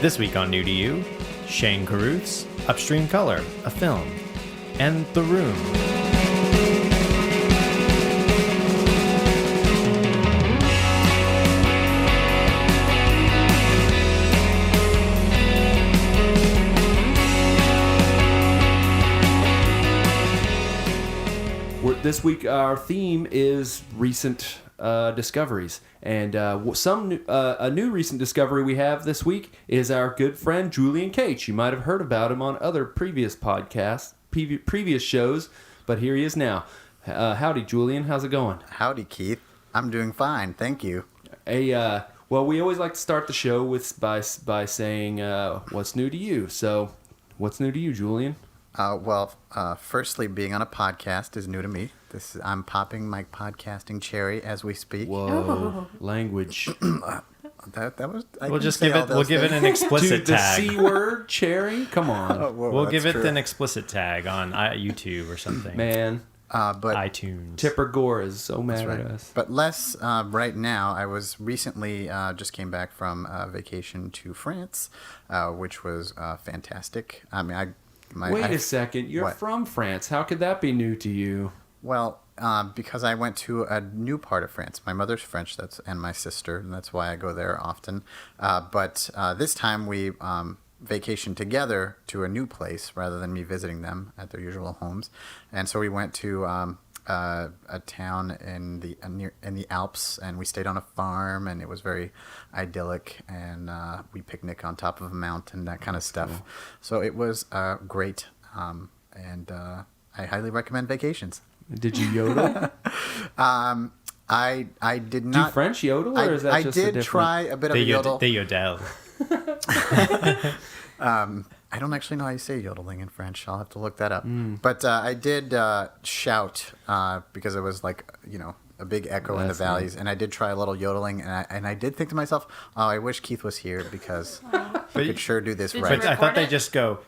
This week on New to You, Shane Carruth&nbsp, Upstream Color, a film, and The Room. This week our theme is recent discoveries, and a new recent discovery we have this week is our good friend Julien Koetsch. You might have heard about him on other previous podcasts, previous shows, but here he is now. Howdy, Julien. How's it going? Howdy, Keith. I'm doing fine, thank you. Well, we always like to start the show by saying what's new to you. So, what's new to you, Julien? Firstly, being on a podcast is new to me. I'm popping my podcasting cherry as we speak. Whoa, language. We'll give it an explicit tag. The C word, cherry. Come on. We'll give it an explicit tag on YouTube or something. Man. But iTunes. Tipper Gore is so mad at us. But less right now. I was recently just came back from vacation to France, which was fantastic. I mean, Wait a second. You're from France. How could that be new to you? Well, because I went to a new part of France. My mother's French, and my sister, and that's why I go there often. But this time we vacationed together to a new place rather than me visiting them at their usual homes. And so we went to a town in the Alps, and we stayed on a farm, and it was very idyllic. And we picnic on top of a mountain, that kind of stuff. Cool. So it was great, and I highly recommend vacations. Did you yodel? I did not. Do French yodel, or is that just a different... I did try a bit of a yodel. They yodel. I don't actually know how you say yodeling in French. I'll have to look that up. But I did shout because it was like, a big echo in the valleys. Nice. And I did try a little yodeling, and I did think to myself, oh, I wish Keith was here because he could sure do this right. But I thought they just go...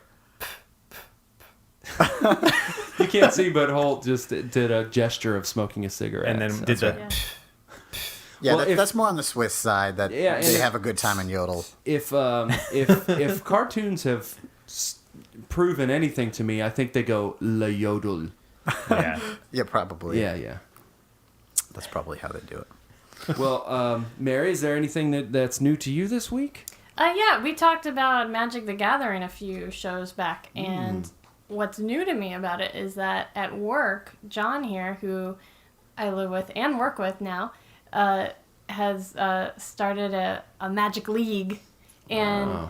You can't see, but Holt just did a gesture of smoking a cigarette. And then did the... Yeah, well, that's more on the Swiss side that they have a good time in yodel. If cartoons have proven anything to me, I think they go la yodel. Yeah. Yeah, probably. Yeah. That's probably how they do it. Well, Mary, is there anything that's new to you this week? Yeah, we talked about Magic the Gathering a few shows back, and what's new to me about it is that at work, John here, who I live with and work with now, has started a Magic League, and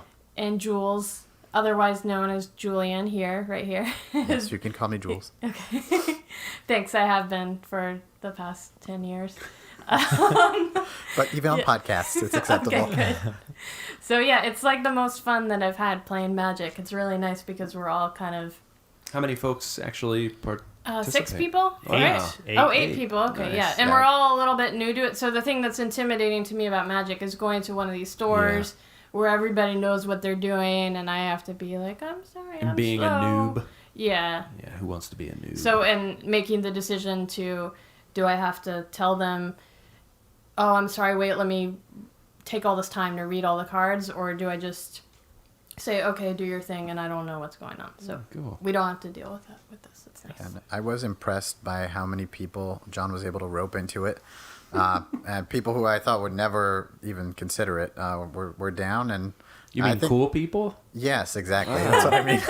Jules, otherwise known as Julien right here. Yes, you can call me Jules. Okay. Thanks, I have been for the past 10 years. But even on podcasts, it's acceptable. Okay, good. So yeah, it's like the most fun that I've had playing Magic. It's really nice because we're all kind of... How many folks actually participate? 6 people? Wow. Eight people. Okay, nice. yeah. And we're all a little bit new to it. So the thing that's intimidating to me about Magic is going to one of these stores where everybody knows what they're doing, and I have to be like, I'm sorry, and I'm being slow. a noob. Yeah. Yeah, who wants to be a noob? So, and making the decision to, do I have to tell them, oh, I'm sorry, wait, let me take all this time to read all the cards, or do I just say, okay, do your thing, and I don't know what's going on. So cool. We don't have to deal with that with this. It's nice. And I was impressed by how many people John was able to rope into it. And people who I thought would never even consider it were down. And you mean cool people? Yes, exactly. That's what I mean.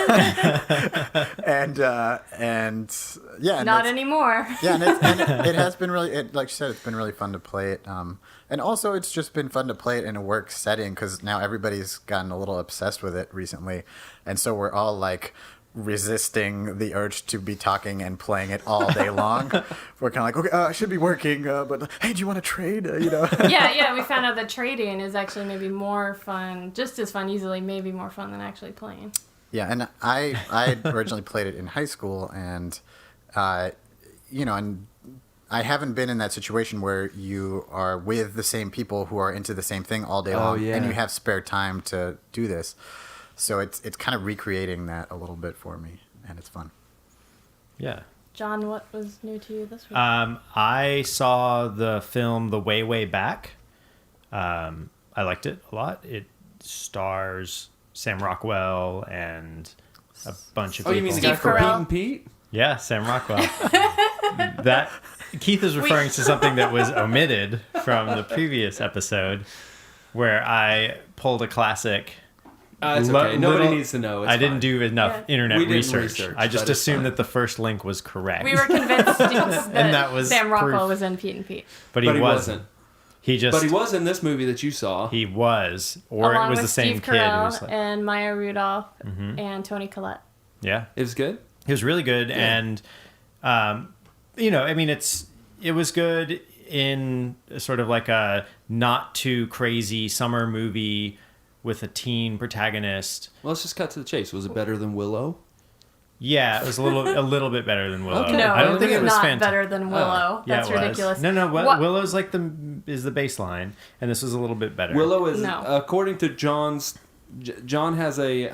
and yeah. Not anymore. Yeah, and it has been really, like you said, it's been really fun to play it. And also, it's just been fun to play it in a work setting because now everybody's gotten a little obsessed with it recently. And so we're all like resisting the urge to be talking and playing it all day long. We're kind of like, okay, I should be working, but hey, do you want to trade? Yeah, we found out that trading is actually maybe more fun, just as fun, easily, maybe more fun than actually playing. Yeah, and I originally played it in high school, and and I haven't been in that situation where you are with the same people who are into the same thing all day long, and you have spare time to do this. So it's kind of recreating that a little bit for me, and it's fun. Yeah. John, what was new to you this week? I saw the film The Way, Way Back. I liked it a lot. It stars Sam Rockwell and a bunch of Oh, people. you mean the guy Steve from Pete Carell? and Pete? Yeah, Sam Rockwell. That Keith is referring to something that was omitted from the previous episode, where I pulled a classic. It's okay. Nobody needs to know. It's I didn't fine. do enough Yeah. internet We didn't research. I just but it's assumed fine. that the first link was correct. We were convinced that, that was Sam Rockwell proof. was in Pete and Pete. but he wasn't. He just. But he was in this movie that you saw. He was, or Along it was with the same Steve kid. Who Carell was like, and Maya Rudolph and Toni Collette. yeah, It was good. it was really good, and I mean, it was good in sort of like a not too crazy summer movie with a teen protagonist. Well, let's just cut to the chase. Was it better than Willow? Yeah, it was a little bit better than Willow. Okay. No, I don't it think was it was not fantastic. better than Willow. Yeah, That's it was. ridiculous. No, What- Willow's like is the baseline, and this was a little bit better. Willow is, No. according to John's. John has a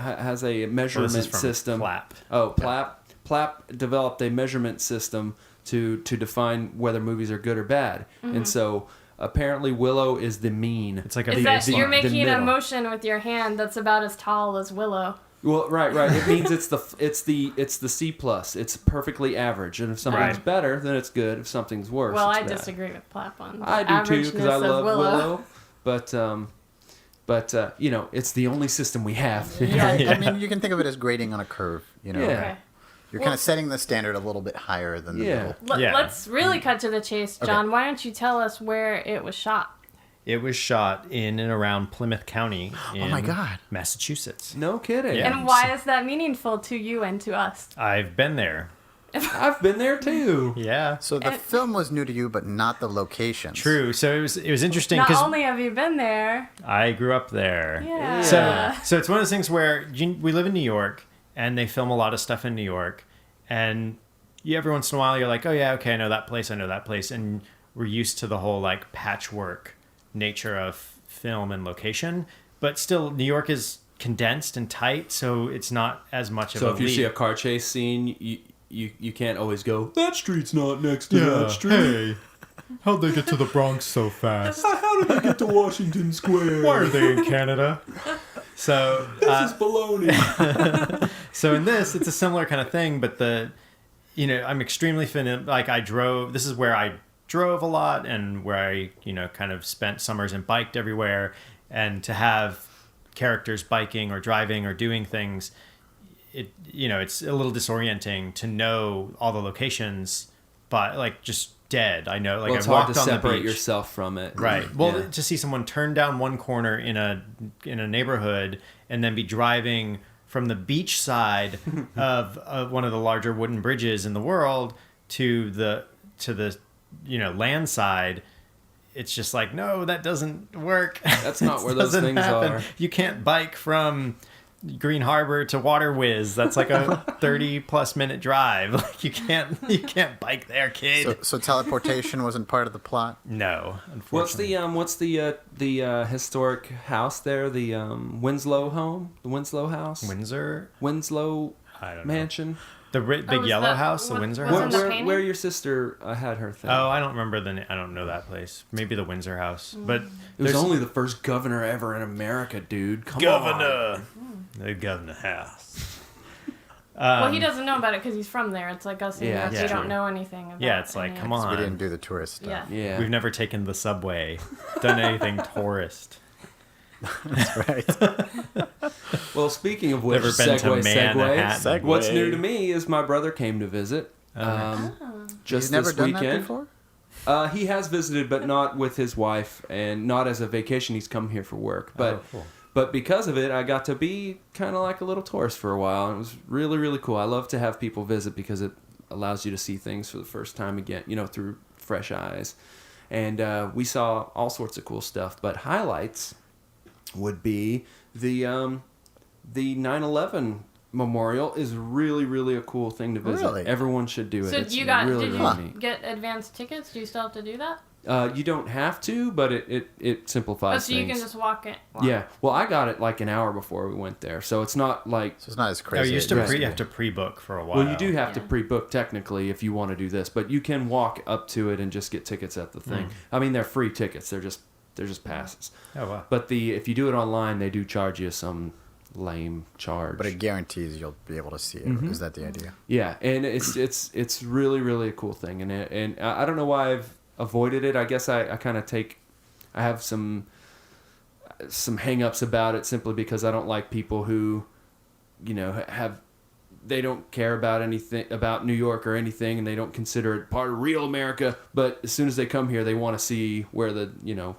measurement this is from system. Plapp. Oh, Plapp developed a measurement system to define whether movies are good or bad, and so apparently Willow is the mean. It's like a Is that baseline. you're making a middle. motion with your hand that's about as tall as Willow? Well, right. It means it's the C plus. It's perfectly average, and if something's Right. better, then it's good. If something's worse, Well, it's I bad. disagree with Plapp on the I do too because I averageness of love Willow, but it's the only system we have. Yeah, Yeah. I mean, you can think of it as grading on a curve. Yeah. Okay. You're kind of setting the standard a little bit higher than the Yeah. middle. Yeah. Let's really cut to the chase, Okay. John. Why don't you tell us where it was shot? It was shot in and around Plymouth County in my God. Massachusetts. No kidding. Yeah. And why is that meaningful to you and to us? I've been there. I've been there too. Yeah. So the film was new to you, but not the locations. True. So it was interesting Not because only have you been there, I grew up there. yeah. So it's one of those things where we live in New York and they film a lot of stuff in New York, and every once in a while you're like, oh yeah, okay, I know that place, and we're used to the whole like patchwork nature of film and location, but still New York is condensed and tight, so it's not as much of So a if you leap. see a car chase scene, you can't always go, that street's not next to that street. Hey, how'd they get to the Bronx so fast? How did they get to Washington Square? Why are they in Canada? So This is baloney. So in this, it's a similar kind of thing, but I'm extremely this is where I drove a lot and where I, kind of spent summers and biked everywhere, and to have characters biking or driving or doing things, it's a little disorienting to know all the locations, but like just dead. I know, like Well, it's I hard walked to on the separate beach. yourself from it. Right. Well, Yeah. to see someone turn down one corner in a neighborhood and then be driving from the beach side of one of the larger wooden bridges in the world to the land side, it's just like, no, that doesn't work. That's not where those Doesn't things happen. are. You can't bike from Green Harbor to Water Whiz. That's like a 30+ minute drive. Like you can't bike there, kid. So teleportation wasn't part of the plot? No, What's unfortunately. what's the historic house there? The Winslow home, the Winslow house, Windsor? Winslow I don't know. mansion. The big was yellow that- house, the what- Windsor was house. in the painting? Where your sister had her thing. Oh, I don't remember I don't know that place. Maybe the Windsor house, but it was there's only the first governor ever in America, dude. Come on. the governor house. Well, he doesn't know about it because he's from there. It's like us in New Yeah, York. yeah. We don't know anything about Yeah, it's like, any come of on. We didn't do the tourist stuff. Yeah. Yeah. We've never taken the subway, done anything tourist. That's right. Well, speaking of which, Never been to Manhattan. Segue. What's new to me is my brother came to visit. Just He's never this done weekend. that before? He has visited, but not with his wife, and not as a vacation. He's come here for work. But cool. but because of it, I got to be kind of like a little tourist for a while. It was really, really cool. I love to have people visit because it allows you to see things for the first time again, through fresh eyes. And we saw all sorts of cool stuff. But highlights would be the 9/11 memorial is really, really a cool thing to visit. Really? Everyone should do it. So It's did really, really you neat. get advanced tickets? Do you still have to do that? You don't have to, but it simplifies So you things. can just walk in. Yeah. Well, I got it like an hour before we went there, so it's not like. So it's not as Oh, crazy. you used as to it you be. have to pre-book for a while. Well, you do have to Yeah. pre-book technically if you want to do this, but you can walk up to it and just get tickets at the thing. I mean, they're free tickets. They're just passes. Oh wow. But if you do it online, they do charge you some lame charge. But it guarantees you'll be able to see it. Is that the idea? Yeah, and it's really, really a cool thing, and I don't know why I've avoided it. I guess I have some hang-ups about it simply because I don't like people who, they don't care about anything about New York or anything, and they don't consider it part of real America. But as soon as they come here, they want to see where the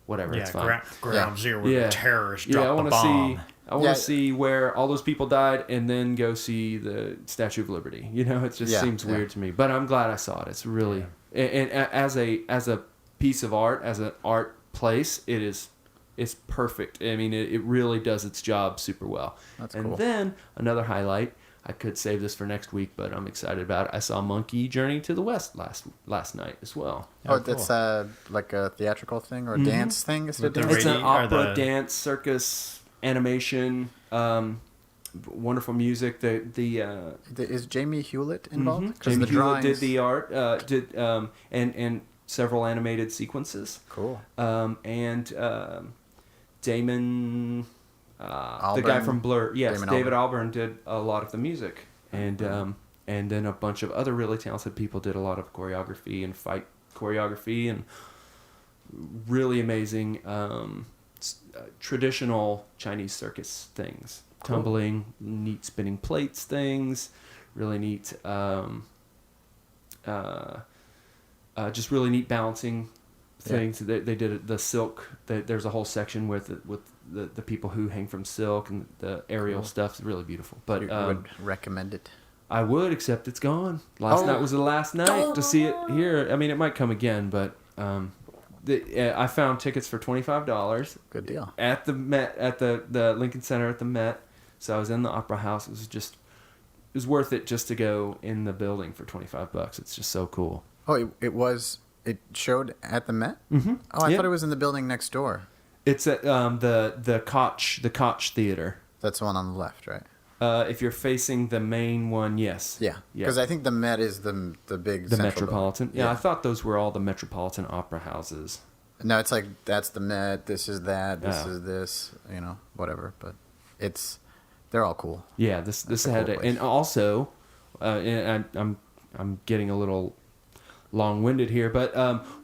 whatever. It's fine. Ground zero where the terrorists dropped the bomb. I want to see where all those people died, and then go see the Statue of Liberty. It just seems weird to me. But I'm glad I saw it. It's really and as a piece of art, as an art place, it's perfect. I mean, it really does its job super well. That's cool. cool. And then another highlight. I could save this for next week, but I'm excited about it. I saw Monkey Journey to the West last night as well. Oh, that's like a theatrical thing or a dance thing? Is it It's an opera, dance, circus, animation, wonderful music. Is Jamie Hewlett involved? Jamie Hewlett did the art, and several animated sequences. Cool. And Damon. Albarn, the guy from Blur, yes, Damon David Albarn. Albarn did a lot of the music, and then a bunch of other really talented people did a lot of choreography and fight choreography and really amazing traditional Chinese circus things, tumbling, neat spinning plates things, really neat, just really neat balancing things. They did the silk. There's a whole section with the people who hang from silk, and the aerial stuff is really beautiful. But you would recommend it? I would, except it's gone. Last night was the last night to see it here. I mean, it might come again, but I found tickets for $25. Good deal. At the Met, at the Lincoln Center at the Met. So I was in the Opera House. It was worth it just to go in the building for $25. It's just so cool. Oh, it showed at the Met? Mm-hmm. Oh, I thought it was in the building next door. It's at the Koetsch Theater. That's the one on the left, right? If you're facing the main one, yes. Yeah, because I think the Met is the big the central Metropolitan. building. Yeah, I thought those were all the Metropolitan Opera houses. No, it's like that's the Met. This is that. This is this. Whatever. But they're all cool. Yeah, this had cool place. And also, and I'm getting a little long-winded here, but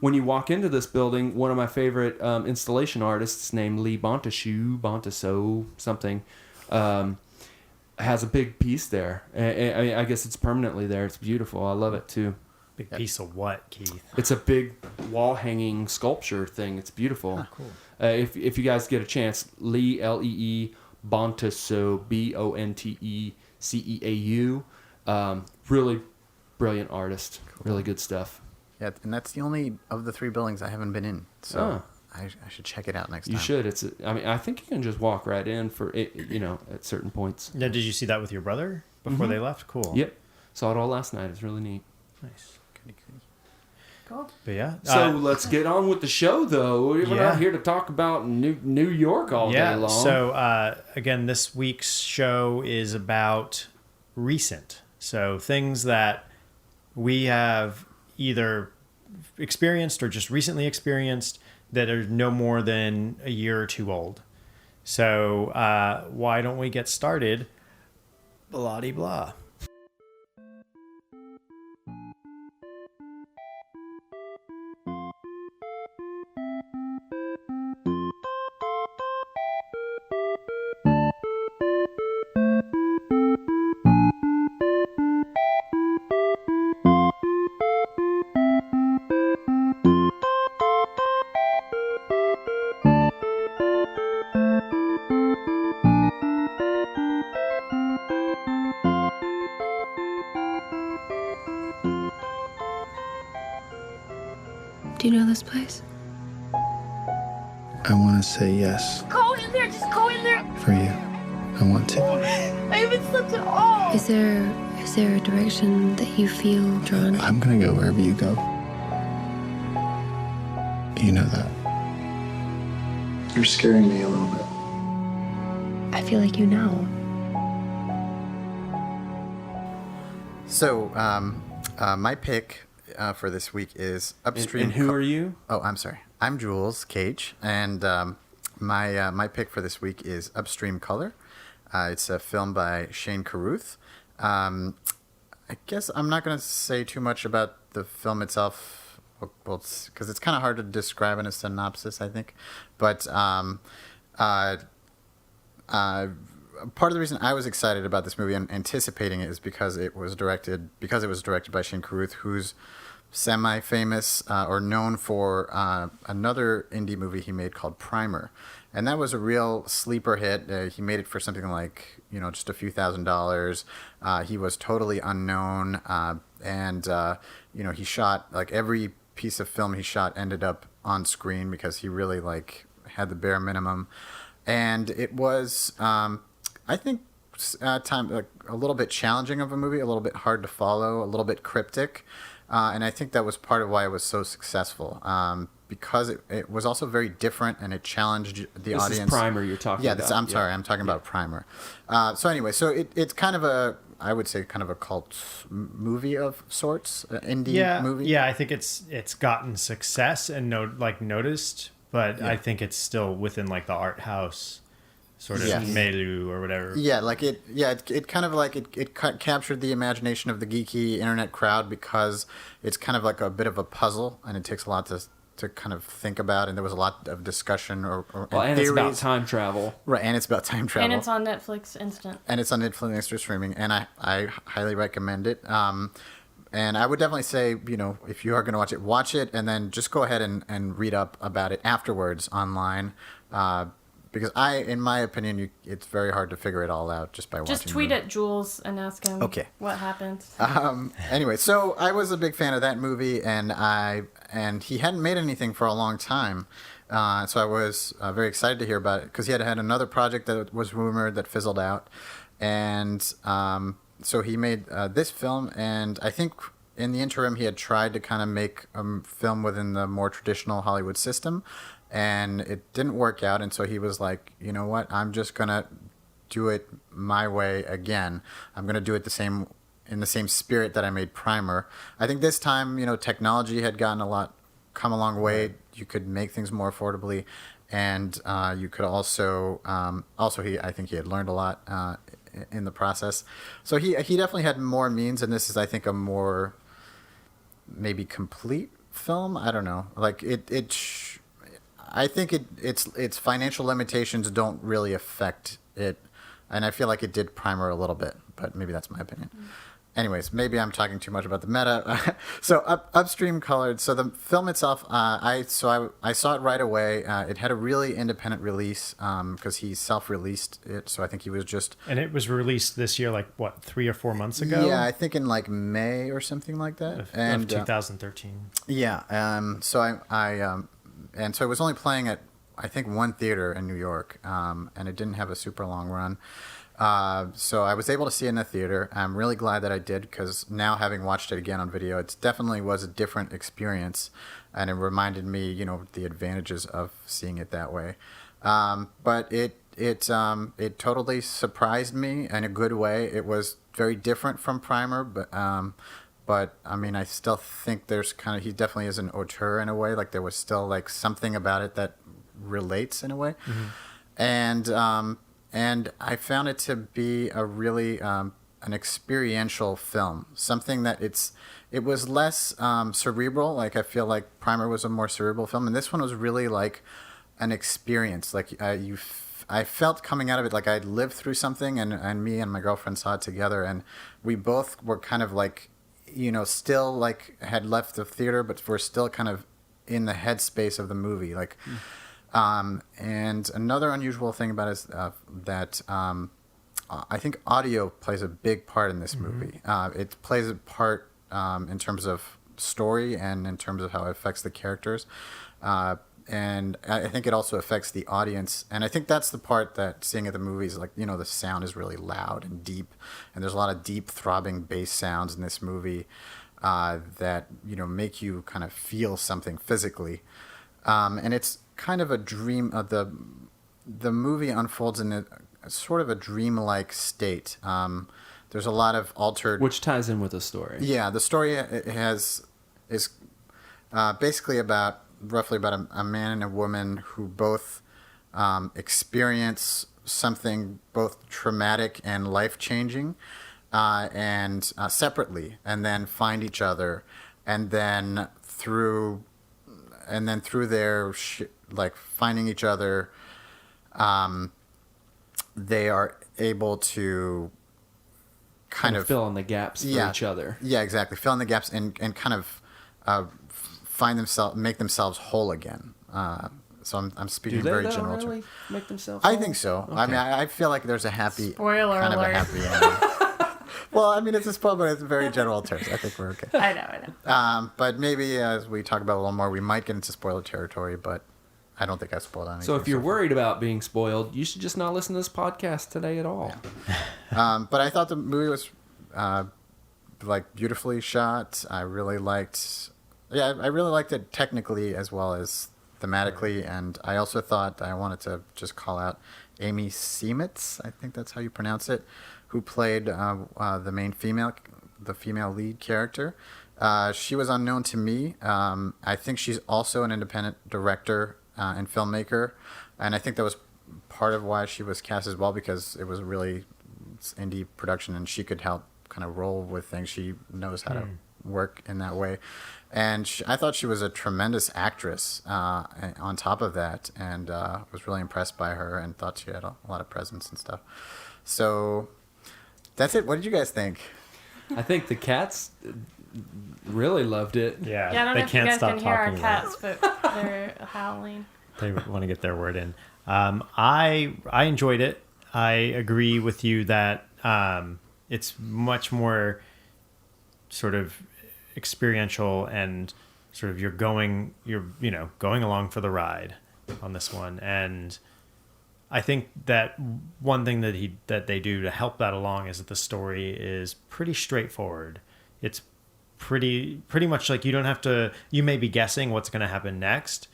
when you walk into this building, one of my favorite installation artists named Lee Bontaso something, has a big piece there. I guess it's permanently there. It's beautiful. I love it too. Big piece of what, Keith? It's a big wall-hanging sculpture thing. It's beautiful. Oh, cool. If you guys get a chance, Lee Lee Bontaseau Bonteceau, really brilliant artist. Cool. Really good stuff. Yeah, and that's the only of the 3 buildings I haven't been in. So I should check it out next time. You should. I think you can just walk right in for it, at certain points. Now, did you see that with your brother before they left? Cool. Yep. Saw it all last night. It's really neat. Nice. Cool. But yeah. So let's get on with the show, though. We're not here to talk about New York all day long. So again, this week's show is about recent. So things that we have either experienced or just recently experienced that are no more than a year or 2 old. So why don't we get started? Blah-de-blah. Do you know this place? I want to say yes. Go in there, just go in there. For you. I want to. I haven't slept at all. Is there a direction that you feel drawn? I'm going to go wherever you go. You know that. You're scaring me a little bit. I feel like you know. So, my pick for this week is Upstream. And who are you? Oh, I'm sorry. I'm Jules Koetsch, and my pick for this week is Upstream Color. It's a film by Shane Carruth. I guess I'm not going to say too much about the film itself, because it's kind of hard to describe in a synopsis, I think. But part of the reason I was excited about this movie and anticipating it is because it was directed by Shane Carruth, who's semi-famous or known for another indie movie he made called Primer. And that was a real sleeper hit. He made it for something like, just a few $1,000s. He was totally unknown. And he shot, like, every piece of film he shot ended up on screen because he really, like, had the bare minimum. And it was, I think, a little bit challenging of a movie, a little bit hard to follow, a little bit cryptic. And I think that was part of why it was so successful. Because it was also very different and it challenged the audience. This is Primer you're talking about. Yeah, I'm sorry, I'm talking about Primer. So anyway, it's kind of I would say kind of a cult movie of sorts, indie movie. Yeah, I think it's gotten success and noticed, but I think it's still within like the art house sort of milieu or whatever. Yeah, like it kind of like it captured the imagination of the geeky internet crowd because it's kind of like a bit of a puzzle and it takes a lot to kind of think about, and there was a lot of discussion and theories. It's about time travel. Right, and it's about time travel. And it's on Netflix Instant. And it's on Netflix Instant streaming, and I highly recommend it. And I would definitely say, if you are going to watch it, and then just go ahead and read up about it afterwards online. Because in my opinion, it's very hard to figure it all out just by watching. Just tweet at Jules and ask him what happens. Anyway, so I was a big fan of that movie, and he hadn't made anything for a long time. So I was very excited to hear about it because he had another project that was rumored that fizzled out. And so he made this film, and I think in the interim he had tried to kind of make a film within the more traditional Hollywood system. And it didn't work out, and so he was like, you know what, I'm just going to do it my way again. I'm going to do it in the same spirit that I made Primer. I think this time, technology had come a long way. Right. You could make things more affordably, and you could also I think he had learned a lot in the process. So he definitely had more means, and this is, I think, a more maybe complete film. I don't know. Like I think its financial limitations don't really affect it, and I feel like it did Primer a little bit, but maybe that's my opinion. Anyways, maybe I'm talking too much about the meta. So Upstream Colored. So the film itself, I saw it right away. It had a really independent release because he self-released it. So I think he was just. And it was released this year, like what, 3 or 4 months ago? Yeah, I think in like May or something like that. Of 2013. Yeah. And so it was only playing at, I think, one theater in New York, and it didn't have a super long run. So I was able to see it in the theater. I'm really glad that I did, because now having watched it again on video, it definitely was a different experience, and it reminded me, the advantages of seeing it that way. But it totally surprised me in a good way. It was very different from Primer, but I mean, I still think he definitely is an auteur in a way. Like there was still like something about it that relates in a way. Mm-hmm. And I found it to be a really an experiential film. Something that it was less cerebral. Like I feel like Primer was a more cerebral film, and this one was really like an experience. Like I felt coming out of it like I'd lived through something, and me and my girlfriend saw it together, and we both were kind of like, still like had left the theater, but we're still kind of in the headspace of the movie. Like, and another unusual thing about it is that I think audio plays a big part in this movie. It plays a part in terms of story and in terms of how it affects the characters. And I think it also affects the audience. And I think that's the part that seeing at the movies, like, the sound is really loud and deep. And there's a lot of deep throbbing bass sounds in this movie that, make you kind of feel something physically. And it's kind of a dream. The movie unfolds in a sort of a dreamlike state. There's a lot of altered... Which ties in with the story. Yeah, the story is basically roughly about a man and a woman who both experience something both traumatic and life-changing, and separately, and then find each other, and then through their like finding each other, they are able to kind of fill in the gaps for each other. Yeah, exactly. Fill in the gaps and kind of make themselves whole again. So I'm speaking very general. Do they really make themselves I whole? think so. Okay. I mean, I feel like there's a happy Spoiler kind alert. of a happy ending. Well, I mean, it's a spoiler, but it's very general terms. I think we're okay. I know. But maybe as we talk about it a little more, we might get into spoiler territory, but I don't think I spoiled anything. So if you're far. worried about being spoiled, you should just not listen to this podcast today at all. But I thought the movie was like beautifully shot. I really liked it technically as well as thematically, and I also thought I wanted to just call out Amy Seimetz, I think that's how you pronounce it, who played the female lead character. She was unknown to me. I think she's also an independent director and filmmaker, and I think that was part of why she was cast as well, because it was a really indie production and she could help kind of roll with things. She knows how to work in that way, and I thought she was a tremendous actress on top of that, and was really impressed by her and thought she had a lot of presence and stuff. So that's it. What did you guys think? I think the cats really loved it. Yeah, I don't know if you guys can hear our cats, but they're howling. They want to get their word in. I enjoyed it. I agree with you that it's much more sort of experiential and sort of you're going along for the ride on this one. And I think that one thing that they do to help that along is that the story is pretty straightforward. It's pretty much like you may be guessing what's going to happen next,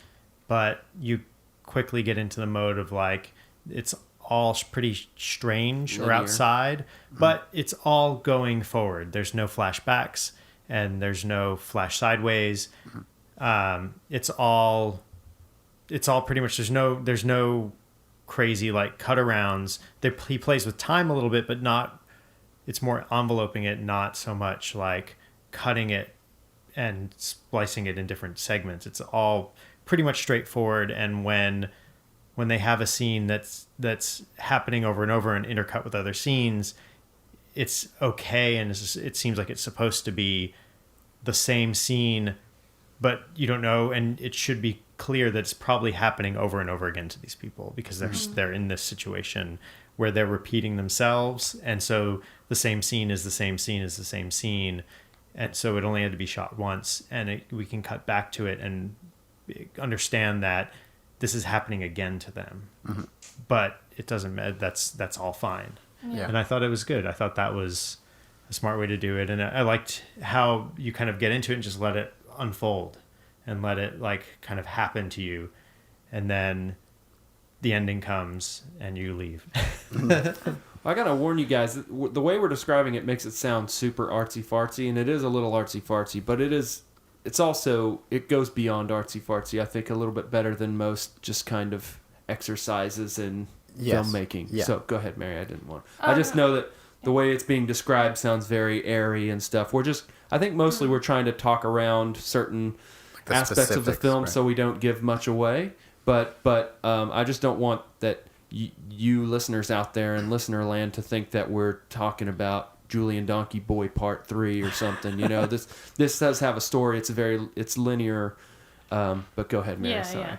but you quickly get into the mode of like, it's all pretty strange or outside, but it's all going forward. There's no flashbacks and there's no flash sideways. It's all pretty much, there's no crazy like cut arounds. He plays with time a little bit, but not, it's more enveloping it, not so much like cutting it and splicing it in different segments. It's all pretty much straightforward. And when they have a scene that's happening over and over and intercut with other scenes, it's okay, and it seems like it's supposed to be the same scene, but you don't know, and it should be clear that it's probably happening over and over again to these people because they're in this situation where they're repeating themselves, and so the same scene is the same scene is the same scene, and so it only had to be shot once, and we can cut back to it and understand that this is happening again to them. But it doesn't matter. That's all fine. Yeah. And I thought it was good. I thought that was a smart way to do it, and I liked how you kind of get into it and just let it unfold and let it like kind of happen to you, and then the ending comes and you leave. I gotta warn you guys, the way we're describing it makes it sound super artsy fartsy, and it is a little artsy fartsy, but it's also, it goes beyond artsy fartsy. I think a little bit better than most just kind of exercises in filmmaking. Yeah. So go ahead, Mary. I didn't want. I just know that the way it's being described sounds very airy and stuff. I think mostly we're trying to talk around certain aspects of the film, right, so we don't give much away. But I just don't want that you listeners out there in listener land to think that we're talking about Julien Donkey Boy Part 3 or something. You know, this does have a story. It's linear. But go ahead, Mary. Yeah, sorry. yeah.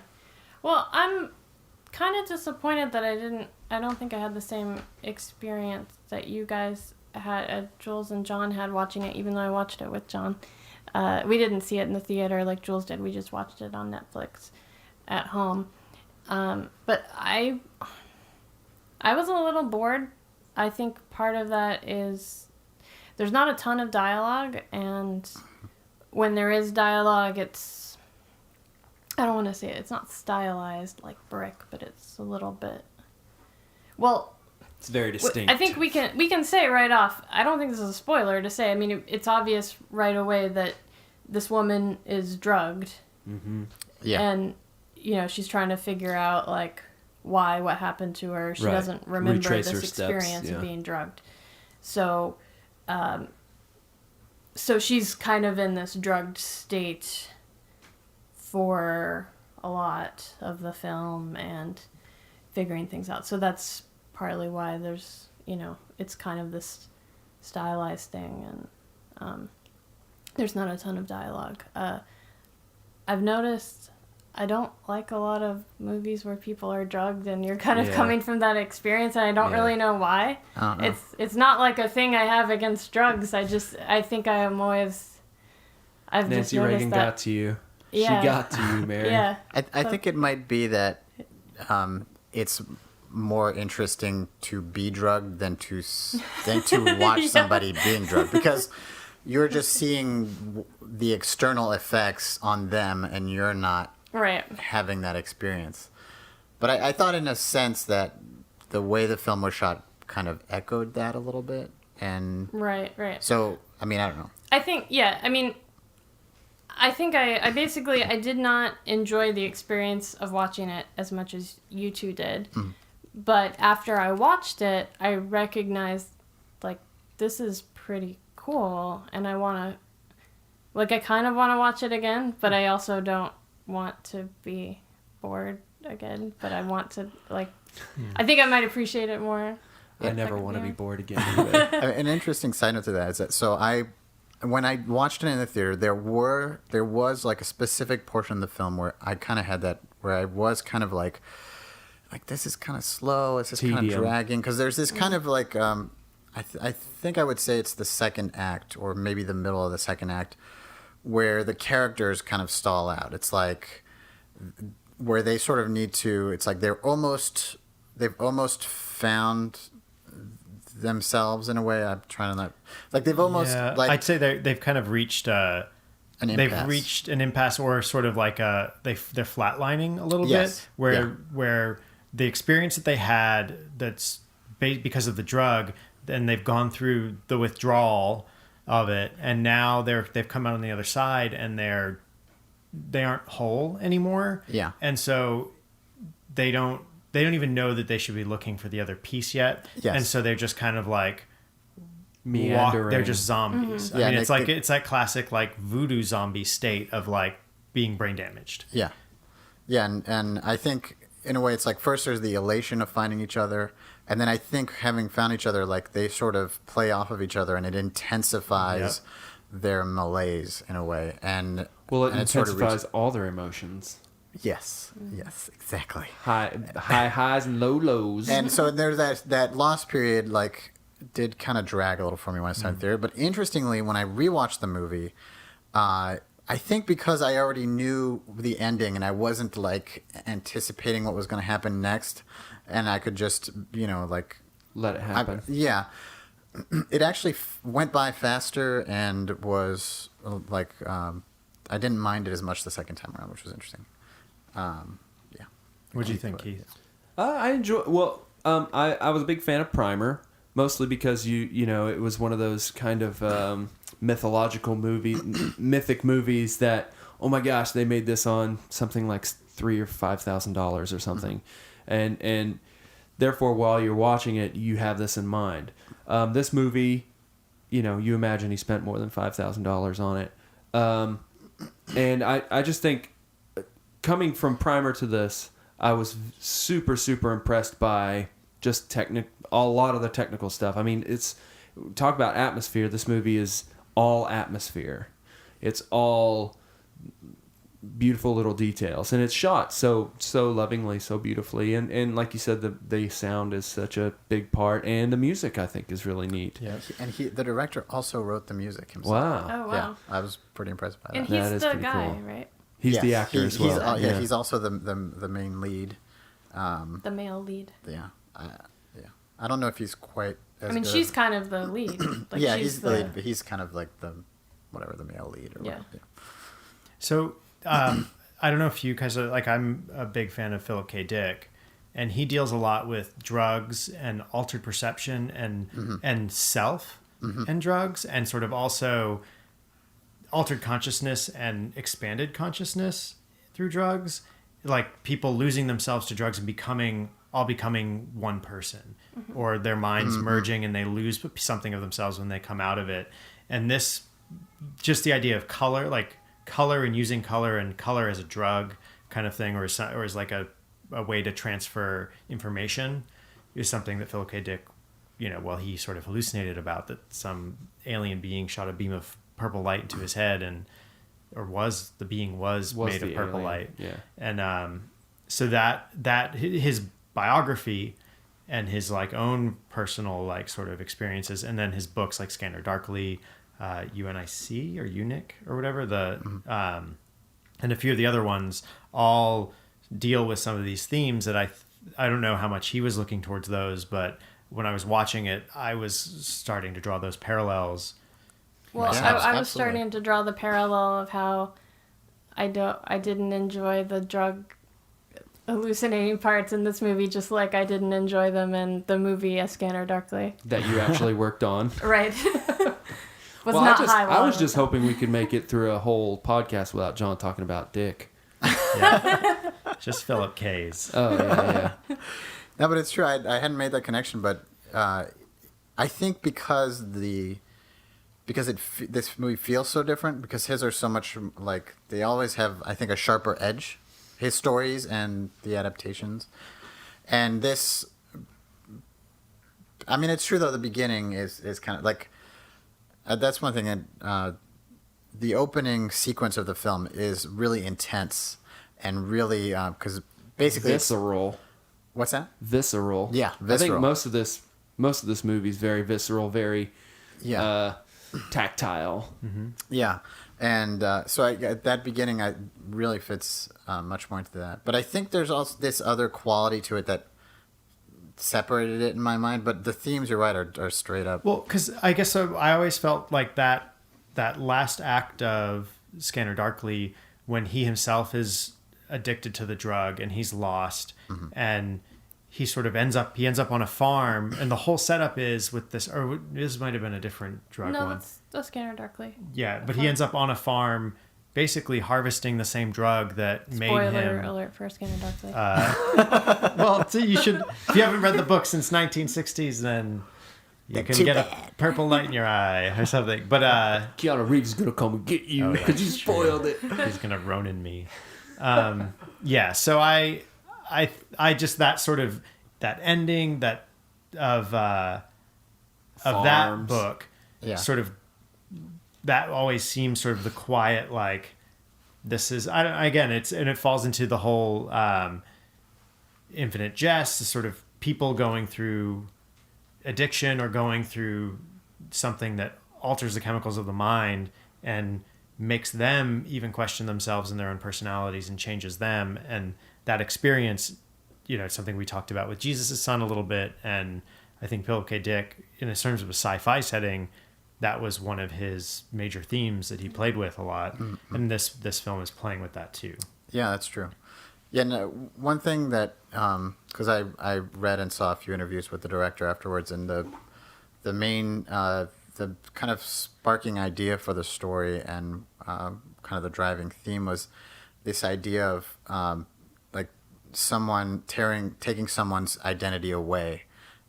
Well, I'm kind of disappointed that I don't think I had the same experience that you guys had, Jules and John had watching it, even though I watched it with John. We didn't see it in the theater like Jules did. We just watched it on Netflix at home. But I was a little bored. I think part of that is there's not a ton of dialogue, and when there is dialogue, I don't want to say it's not stylized like Brick, but it's a little bit, well, it's very distinct. I think we can say right off, I don't think this is a spoiler to say, I mean, it's obvious right away that this woman is drugged. Yeah. And, you know, she's trying to figure out, like, what happened to her. She Right. doesn't remember Retrace this her steps, experience yeah. of being drugged. So, so she's kind of in this drugged state for a lot of the film and figuring things out. So that's partly why there's, it's kind of this stylized thing, and there's not a ton of dialogue. I've noticed I don't like a lot of movies where people are drugged and you're kind of Yeah. coming from that experience, and I don't really know why. It's not like a thing I have against drugs. I think I've Nancy just noticed Reagan that. got to you. Yeah. She got to you, Mary. Yeah. I think it might be that it's more interesting to be drugged than to watch somebody being drugged, because you're just seeing the external effects on them and you're not Right. having that experience. But I thought in a sense that the way the film was shot kind of echoed that a little bit. And Right. so, I mean, I don't know. I think I basically, I did not enjoy the experience of watching it as much as you two did. Mm. But after I watched it, I recognized, like, this is pretty cool. And I kind of want to watch it again, but I also don't want to be bored again. But I want to, I think I might appreciate it more. I never want to be Yeah. bored again. Anyway. An interesting side note to that is that when I watched it in the theater, there was like a specific portion of the film where I kind of had that, where I was kind of like this is kind of slow, it's just kind of Tedium. dragging, because there's this kind of like I think I would say it's the second act, or maybe the middle of the second act, where the characters kind of stall out. It's like where they sort of need to. It's like they've almost found themselves in a way. I'm trying to not like they've almost I'd say they've kind of reached an impasse. they've reached an impasse, or sort of like they're flatlining a little Yes. bit, where the experience that they had that's because of the drug, then they've gone through the withdrawal of it, and now they've come out on the other side, and they aren't whole anymore. Yeah. And so they don't even know that they should be looking for the other piece yet. Yes. And so they're just kind of like Meandering. they're just zombies. Mm-hmm. Yeah, I mean, and it's that classic like voodoo zombie state of like being brain damaged. Yeah. And I think in a way it's like first there's the elation of finding each other, and then I think having found each other, like they sort of play off of each other, and it intensifies their malaise in a way. And Well, it and sort of intensifies all their emotions. yes, exactly. High highs and low lows. And so there's that lost period, like, did kind of drag a little for me when I started theater. But interestingly, when I rewatched the movie, I think because I already knew the ending and I wasn't like anticipating what was going to happen next, and I could just, like, Let it happen. it actually went by faster and was like, I didn't mind it as much the second time around, which was interesting. What do you think, Keith? I enjoy. Well, I was a big fan of Primer, mostly because it was one of those kind of mythological mythic movies that, oh my gosh, they made this on something like $3,000 or $5,000 or something, and therefore while you're watching it, you have this in mind. This movie, you imagine he spent more than $5,000 on it, and I just think, coming from Primer to this, I was super, super impressed by just a lot of the technical stuff. I mean, talk about atmosphere. This movie is all atmosphere. It's all beautiful little details, and it's shot so lovingly, so beautifully. And like you said, the sound is such a big part, and the music I think is really neat. Yeah. And the director also wrote the music himself. Wow. Oh, wow. Yeah, I was pretty impressed by that. And That he's is the pretty guy, cool. right? He's Yes, the actor as well. He's also the main lead. The male lead. Yeah, I don't know if he's quite. As I mean, good she's as- kind of the lead. Like, yeah, she's he's the lead, but he's kind of like the male lead. Or Yeah. whatever. So I don't know if you guys are like, I'm a big fan of Philip K. Dick, and he deals a lot with drugs and altered perception and self and drugs, and sort of also altered consciousness and expanded consciousness through drugs, like people losing themselves to drugs and becoming all becoming one person, or their minds merging and they lose something of themselves when they come out of it. And this, just the idea of color, like color and using color and color as a drug kind of thing, or as like a way to transfer information, is something that Philip K. Dick, he sort of hallucinated about, that some alien being shot a beam of purple light into his head, the being was made of purple light. Yeah. And so that his biography and his like own personal like sort of experiences, and then his books like Scanner Darkly, UNIC or UNIC or whatever, and a few of the other ones all deal with some of these themes that I don't know how much he was looking towards those, but when I was watching it, I was starting to draw those parallels. Well, Yeah, I was absolutely. starting to draw the parallel of how I didn't enjoy the drug hallucinating parts in this movie, just like I didn't enjoy them in the movie A Scanner Darkly. That you actually worked on. Right. I was just hoping we could make it through a whole podcast without John talking about Dick. Yeah. Just Philip K's. Oh, yeah. No, but it's true. I hadn't made that connection, but I think because this movie feels so different, because his are so much like, they always have, I think, a sharper edge, his stories and the adaptations. And this, I mean, it's true though, the beginning is kind of like, that's one thing that the opening sequence of the film is really intense and really, because basically visceral. What's that? Visceral. Yeah, visceral. I think most of this movie is very visceral, very tactile. Mm-hmm. Yeah, and so that beginning really fits much more into that. But I think there's also this other quality to it that separated it in my mind. But the themes, you're right, are straight up. Well, because I guess I always felt like that last act of Scanner Darkly, when he himself is addicted to the drug and he's lost, and he sort of ends up on a farm, and the whole setup is with this, or this might have been a different drug one. No, that's A Scanner Darkly. Yeah, but he ends up on a farm basically harvesting the same drug that made him... Spoiler alert for A Scanner Darkly. Well, you should, if you haven't read the book since 1960s, then you can get a purple light in your eye or something. But Keanu Reeves is going to come and get you because you spoiled it. He's going to Ronin me. Yeah, so I just, that sort of, that ending of that book, sort of, that always seems sort of the quiet, like, this is, it falls into the whole infinite jest, the sort of people going through addiction or going through something that alters the chemicals of the mind and makes them even question themselves and their own personalities and changes them. And that experience, it's something we talked about with Jesus' Son a little bit. And I think Philip K. Dick, in terms of a sci-fi setting, that was one of his major themes that he played with a lot. Mm-hmm. And this film is playing with that too. Yeah, that's true. Yeah, no, one thing that, because I read and saw a few interviews with the director afterwards, and the main, the kind of sparking idea for the story and kind of the driving theme was this idea of like someone taking someone's identity away,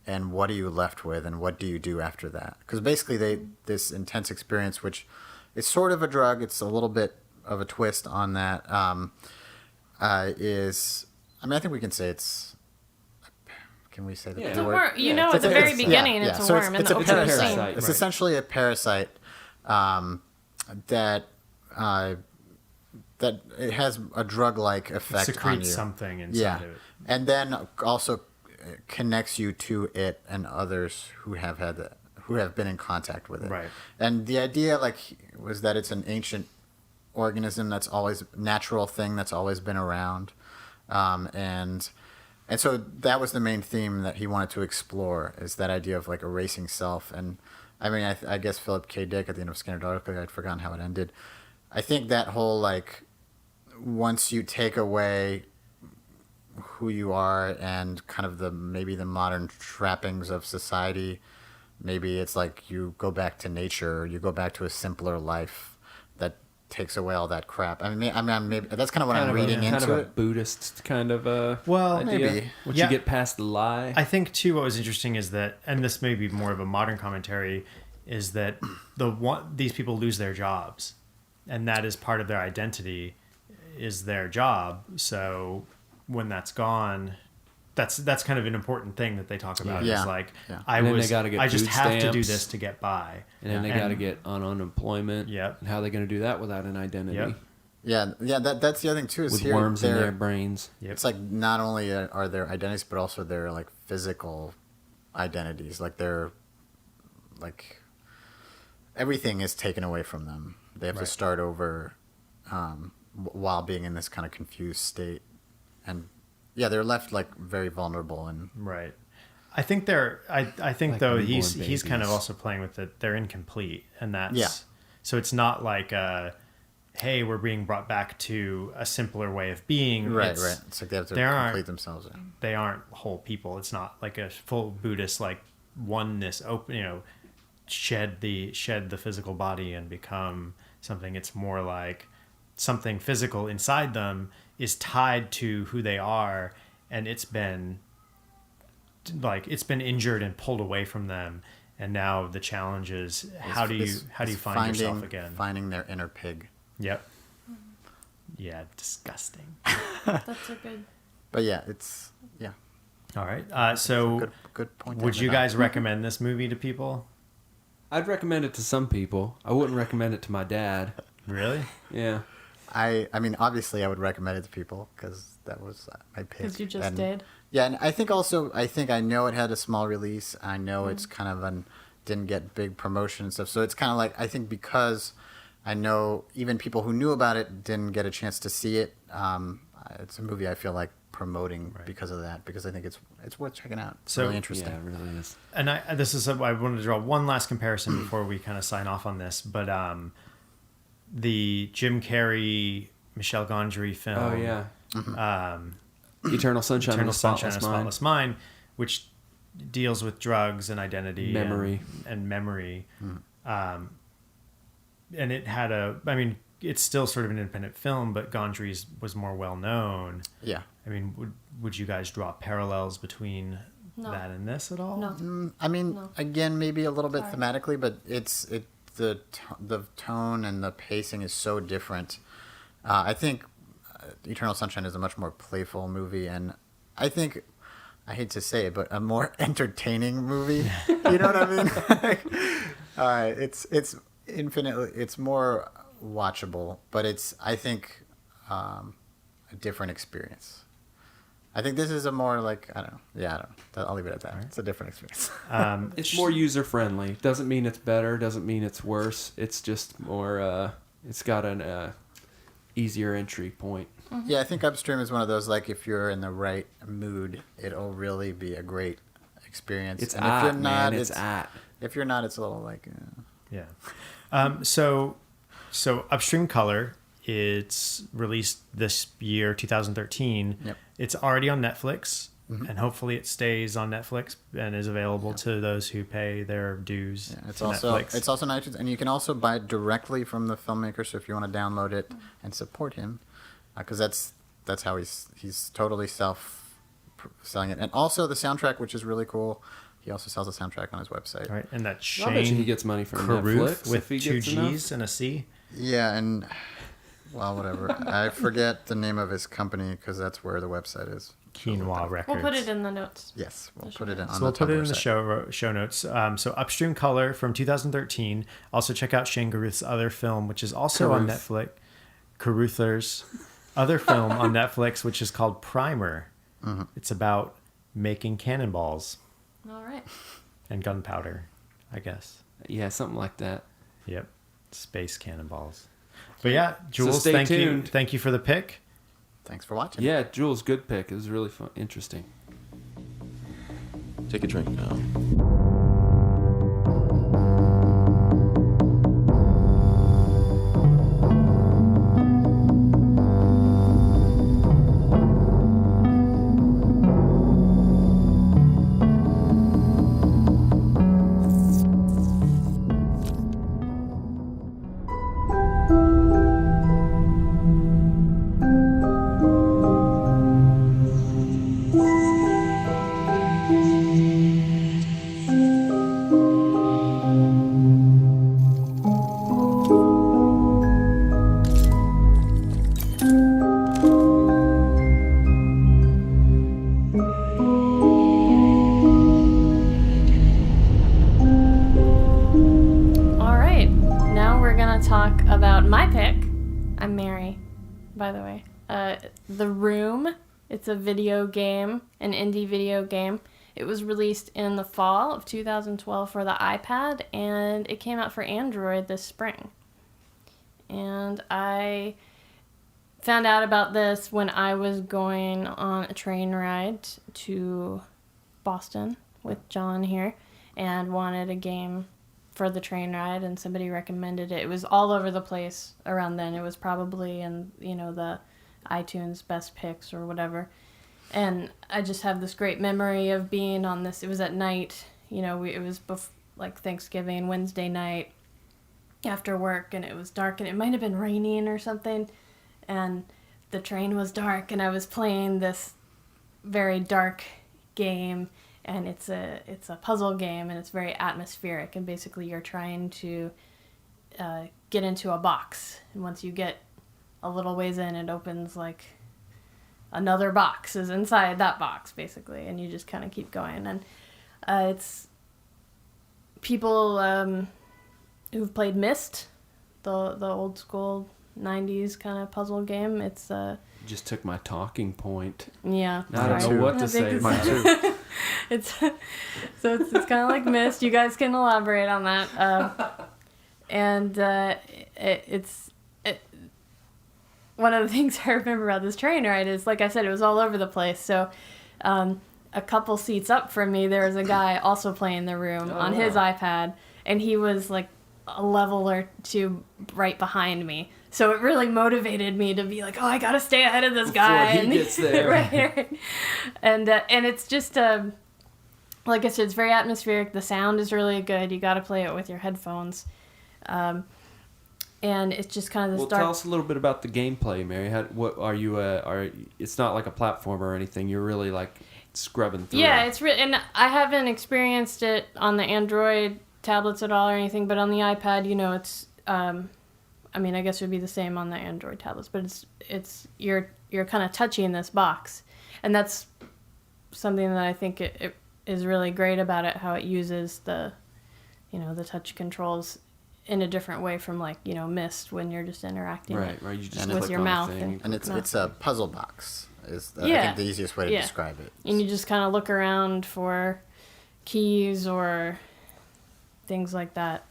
and what are you left with, and what do you do after that? Because basically this intense experience, which is sort of a drug, it's a little bit of a twist on that, is, I mean, I think we can say it's, can we say that? It's a worm. At the very beginning, it's a worm. It's a parasite. It's right. essentially a parasite that it has a drug-like effect on you. Secretes something inside of it. And then also connects you to it and others who have been in contact with it. Right. And the idea was that it's an ancient organism that's always natural thing that's always been around, and so that was the main theme that he wanted to explore, is that idea of like erasing self. And I mean, I guess Philip K. Dick at the end of Scanner Darkly, I'd forgotten how it ended. I think that whole like, once you take away who you are and kind of maybe the modern trappings of society, maybe it's like you go back to nature, or you go back to a simpler life that takes away all that crap. I mean, maybe that's kind of what I'm reading kind into of a it. Buddhist kind of Well, idea. maybe. Once Yeah. you get past the lie. I think too what was interesting is that, and this may be more of a modern commentary, is that these people lose their jobs, and that is part of their identity, is their job. So when that's gone, that's kind of an important thing that they talk about. Yeah. Is like Yeah. I And then they gotta get just food have to do stamps. this to get by, And then they got to get on unemployment. Yep. And how are they going to do that without an identity? Yep. Yeah. That's the other thing too. Is With here worms in they're- their brains. Yep. It's like not only are their identities, but also their like physical identities. Like they're like everything is taken away from them. They have to start over while being in this kind of confused state, and yeah, they're left like very vulnerable and Right. I think I think Like though newborn he's kind of babies. also playing with it. They're incomplete, and that's Yeah. So it's not like hey, we're being brought back to a simpler way of being. right. It's- It's like they have to they aren't- complete themselves. They aren't whole people. It's not like a full Buddhist like oneness. Open, shed the physical body and become something. It's more like something physical inside them is tied to who they are, and it's been injured and pulled away from them, and now the challenge is how do you find yourself again? Finding their inner pig. Yep. Yeah, disgusting. That's a good. But yeah, it's yeah. All right. So Good point. to would end you it on. guys recommend this movie to people? I'd recommend it to some people. I wouldn't recommend it to my dad. Really? Yeah. I mean, obviously, I would recommend it to people because that was my pick. Because you just And- did. Yeah, and I think I know it had a small release. I know it's kind of didn't get big promotion and stuff. So it's kind of like, I think because I know even people who knew about it didn't get a chance to see it. It's a movie I feel like promoting because of that, because I think it's worth checking out. It's So- really interesting. Yeah, it really is. And I wanted to draw one last comparison before we kind of sign off on this, but the Jim Carrey, Michel Gondry film. Oh, yeah. Eternal Sunshine Eternal of the Sunshine Spotless of the Mind. Spotless Mind, which deals with drugs and identity, Memory. and memory. And it had it's still sort of an independent film, but Gondry's was more well known. Yeah. I mean, would you guys draw parallels between No. that and this at all? No. I mean, No. again, maybe a little bit Sorry. thematically, but the tone and the pacing is so different. I think Eternal Sunshine is a much more playful movie, and I think, I hate to say it, but a more entertaining movie. You know what I mean? It's infinitely, it's more watchable, but it's, I think, a different experience. I think this is a more like, I don't know. Yeah, I don't know. I'll leave it at that. It's a different experience. It's more user friendly. Doesn't mean it's better. Doesn't mean it's worse. It's just more. It's got an easier entry point. Yeah, I think Upstream is one of those, like, if you're in the right mood, it'll really be a great experience. It's and at, if you're not, man. It's at. If you're not, it's a little like, Yeah. So Upstream Color, it's released this year, 2013. Yep. It's already on Netflix, and hopefully it stays on Netflix and is available to those who pay their dues. yeah, it's to also Netflix. it's also on iTunes, and you can also buy it directly from the filmmaker. So if you want to download it and support him, because that's how he's totally selling it, and also the soundtrack, which is really cool. He also sells a soundtrack on his website. Right, and that's I bet you he Shane gets money from Carruth Netflix with if he 2 gets enough. G's and a C. Yeah, and well, whatever. I forget the name of his company because that's where the website is. Quinoa Records. We'll put it in the notes. Yes, we'll put it in. So we'll put it in the Tumblr site. show notes. So Upstream Color from 2013. Also check out Shane Carruth's other film, which is also on Carruth. Netflix. Carruthers other film on Netflix, which is called Primer. It's about making cannonballs All right. and gunpowder, I guess. Yeah, something like that. Yep, space cannonballs. But yeah, Jules, stay thank you. tuned. Thank you for the pick. Thanks for watching. Yeah, Jules, good pick. It was really fun, interesting. Take a drink now. by the way. The Room. It's a video game, an indie video game. It was released in the fall of 2012 for the iPad, and it came out for Android this spring. And I found out about this when I was going on a train ride to Boston with John here and wanted a game for the train ride, and somebody recommended it. It was all over the place around then. It was probably in, the iTunes Best Picks or whatever. And I just have this great memory of being on this. It was at night, it was like Thanksgiving, Wednesday night after work, and it was dark, and it might have been raining or something. And the train was dark, and I was playing this very dark game, and it's a puzzle game, and it's very atmospheric. And basically, you're trying to get into a box, and once you get a little ways in, it opens like another box is inside that box, basically, and you just kind of keep going. And it's people who've played Myst, the old school 90s kind of puzzle game. It's just took my talking point. Yeah, I don't know what to say about it. It's kind of like Myst. You guys can elaborate on that. And it's one of the things I remember about this train ride is, like I said, it was all over the place. So a couple seats up from me, there was a guy also playing The Room on his iPad, and he was like a level or two right behind me. So it really motivated me to be like, oh, I got to stay ahead of this guy. Before he gets there. Right. And it's just, like I said, it's very atmospheric. The sound is really good. You got to play it with your headphones. And it's just kind of this dark... Tell us a little bit about the gameplay, Mary. What are you? It's not like a platformer or anything. You're really like scrubbing through. Yeah, it's really, and I haven't experienced it on the Android tablets at all or anything, but on the iPad, it's. I guess it would be the same on the Android tablets, but it's you're kind of touching this box, and that's something that I think it is really great about it. How it uses the touch controls in a different way from Myst, when you're just interacting right. You just with your mouth. And it's a puzzle box is I think the easiest way to describe it. And you just kind of look around for keys or things like that,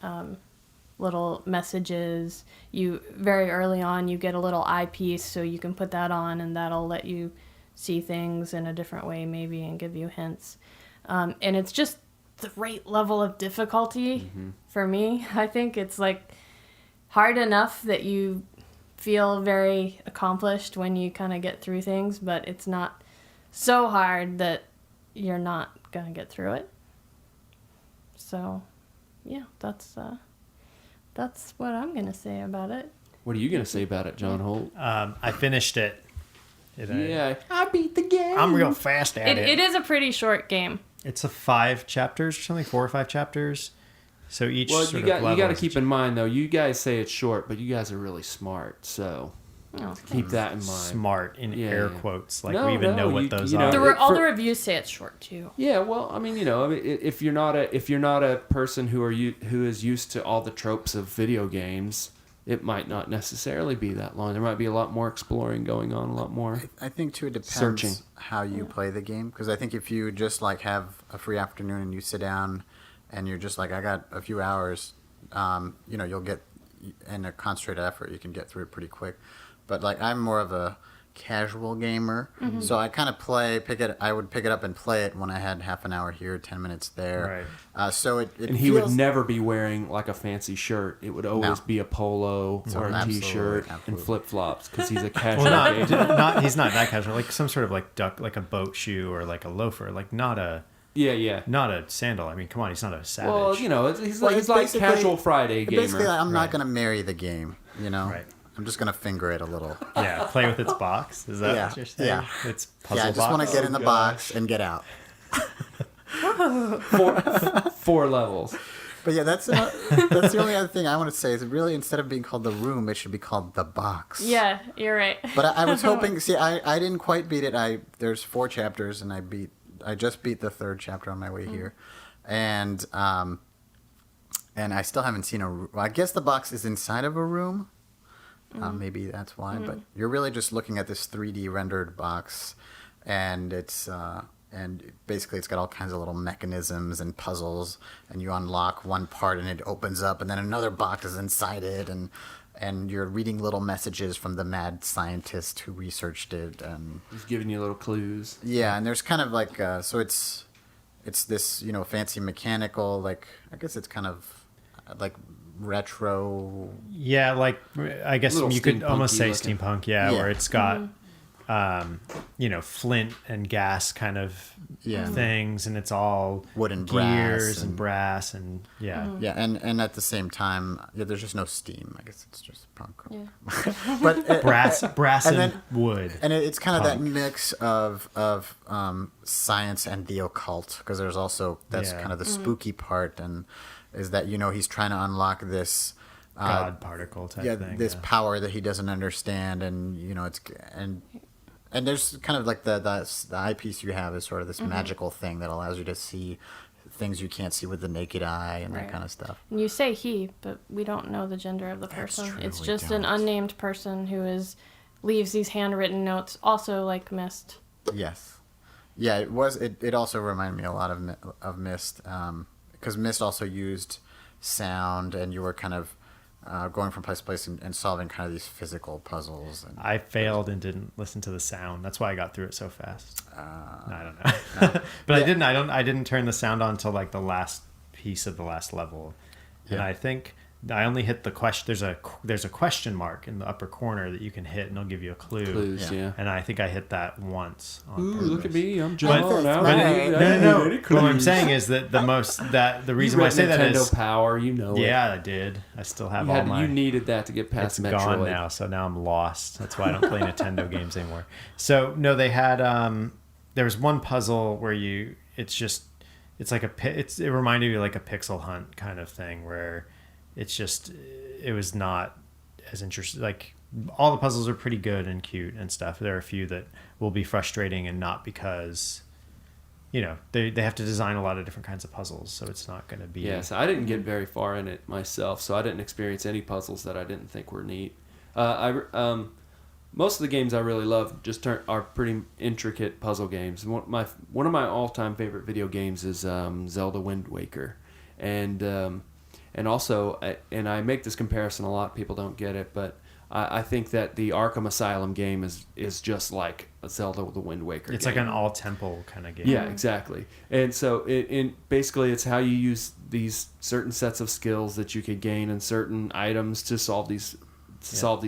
little messages. You very early on you get a little eyepiece, so you can put that on, and that'll let you see things in a different way maybe and give you hints. And it's just the right level of difficulty for me. I think it's like hard enough that you feel very accomplished when you kind of get through things, but it's not so hard that you're not gonna get through it. So yeah, that's what I'm gonna say about it. What are you gonna say about it, John Holt? I finished it. I beat the game. I'm real fast at it. It is a pretty short game. It's 5 chapters or something, 4 or 5 chapters. So each you got to keep in mind though. You guys say it's short, but you guys are really smart. So keep that in mind. Smart in air quotes, like we even know what those are. All the reviews say it's short too. Yeah, well, if you're not a person who is used to all the tropes of video games, it might not necessarily be that long. There might be a lot more exploring going on, a lot more. I think too it depends searching. How you play the game, because I think if you just like have a free afternoon and you sit down and you're just like, I got a few hours, you'll get, in a concentrated effort, you can get through it pretty quick. But like I'm more of a casual gamer, so I kind of I would pick it up and play it when I had half an hour here, 10 minutes there. Right. So he would never be wearing like a fancy shirt. It would always be a polo or a t-shirt and flip-flops, because he's a casual gamer. He's not that casual. Like some sort of like a boat shoe or like a loafer. Like not a sandal. I mean, come on, he's not a savage. Well, he's like casual Friday gamer. Basically, I'm not going to marry the game. Right. I'm just going to finger it a little. Yeah, play with its box. Is that what you're saying? Yeah. It's puzzle box. I just want to get in the box and get out. 4 levels. But yeah, that's the only other thing I want to say is really, instead of being called The Room, it should be called The Box. Yeah, you're right. But I was hoping, I didn't quite beat it. There's 4 chapters, and I just beat the 3rd chapter on my way here. And I still haven't seen I guess the box is inside of a room. Maybe that's why. But you're really just looking at this 3D rendered box, and it's and basically it's got all kinds of little mechanisms and puzzles, and you unlock one part and it opens up, and then another box is inside it, and you're reading little messages from the mad scientist who researched it, and He's giving you little clues. yeah, and there's kind of like so it's this fancy mechanical, like I guess it's kind of like retro. Yeah, like I guess Little you could almost say steampunky looking. steampunk. Yeah, where it's got flint and gas kind of things, and it's all Wood and gears brass and brass and yeah. Yeah, and at the same time, there's just no steam. I guess it's just punk. Yeah. But brass and then- wood. And it's kind of that mix of science and the occult, because there's also that's Yeah. kind of the spooky part, and is that he's trying to unlock this God particle type thing. this power that he doesn't understand, and it's and there's kind of like the eyepiece you have is sort of this magical thing that allows you to see things you can't see with the naked eye and that Right. kind of stuff. And you say he, but we don't know the gender of the person. true, It's we just an don't. unnamed person who leaves these handwritten notes, also like Mist. Yes. Yeah, it was. It also reminded me a lot of Myst, because Myst also used sound, and you were kind of going from place to place and solving kind of these physical puzzles. And I failed and didn't listen to the sound. That's why I got through it so fast. I don't know, but Yeah. I didn't turn the sound on until like the last piece of the last level, and Yeah. I think I only hit the question. There's a question mark in the upper corner that you can hit, and it'll give you a clue. Clues, Yeah. yeah. And I think I hit that once. On Ooh, purpose. look at me! I'm But, John. But- but Right. no. Any What I'm clues? saying is that the reason You why I read say that Nintendo is Power, it. yeah, I did. I still have all my. You needed that to get past It's Metroid. gone now, so now I'm lost. That's why I don't play Nintendo games anymore. So no, they had there was one puzzle where it's like it reminded you like a pixel hunt kind of thing where it was not as interesting. Like all the puzzles are pretty good and cute and stuff. There are a few that will be frustrating, and not because they have to design a lot of different kinds of puzzles, so it's not going to be. Yes, I didn't get very far in it myself, so I didn't experience any puzzles that I didn't think were neat. Most of the games I really love are pretty intricate puzzle games. One of my all-time favorite video games is Zelda Wind Waker, and also I make this comparison a lot. People don't get it, but I think that the Arkham Asylum game is just like a Zelda with the Wind Waker. It's game. like an all temple kind of game. Yeah, exactly. And so basically it's how you use these certain sets of skills that you could gain and certain items to solve these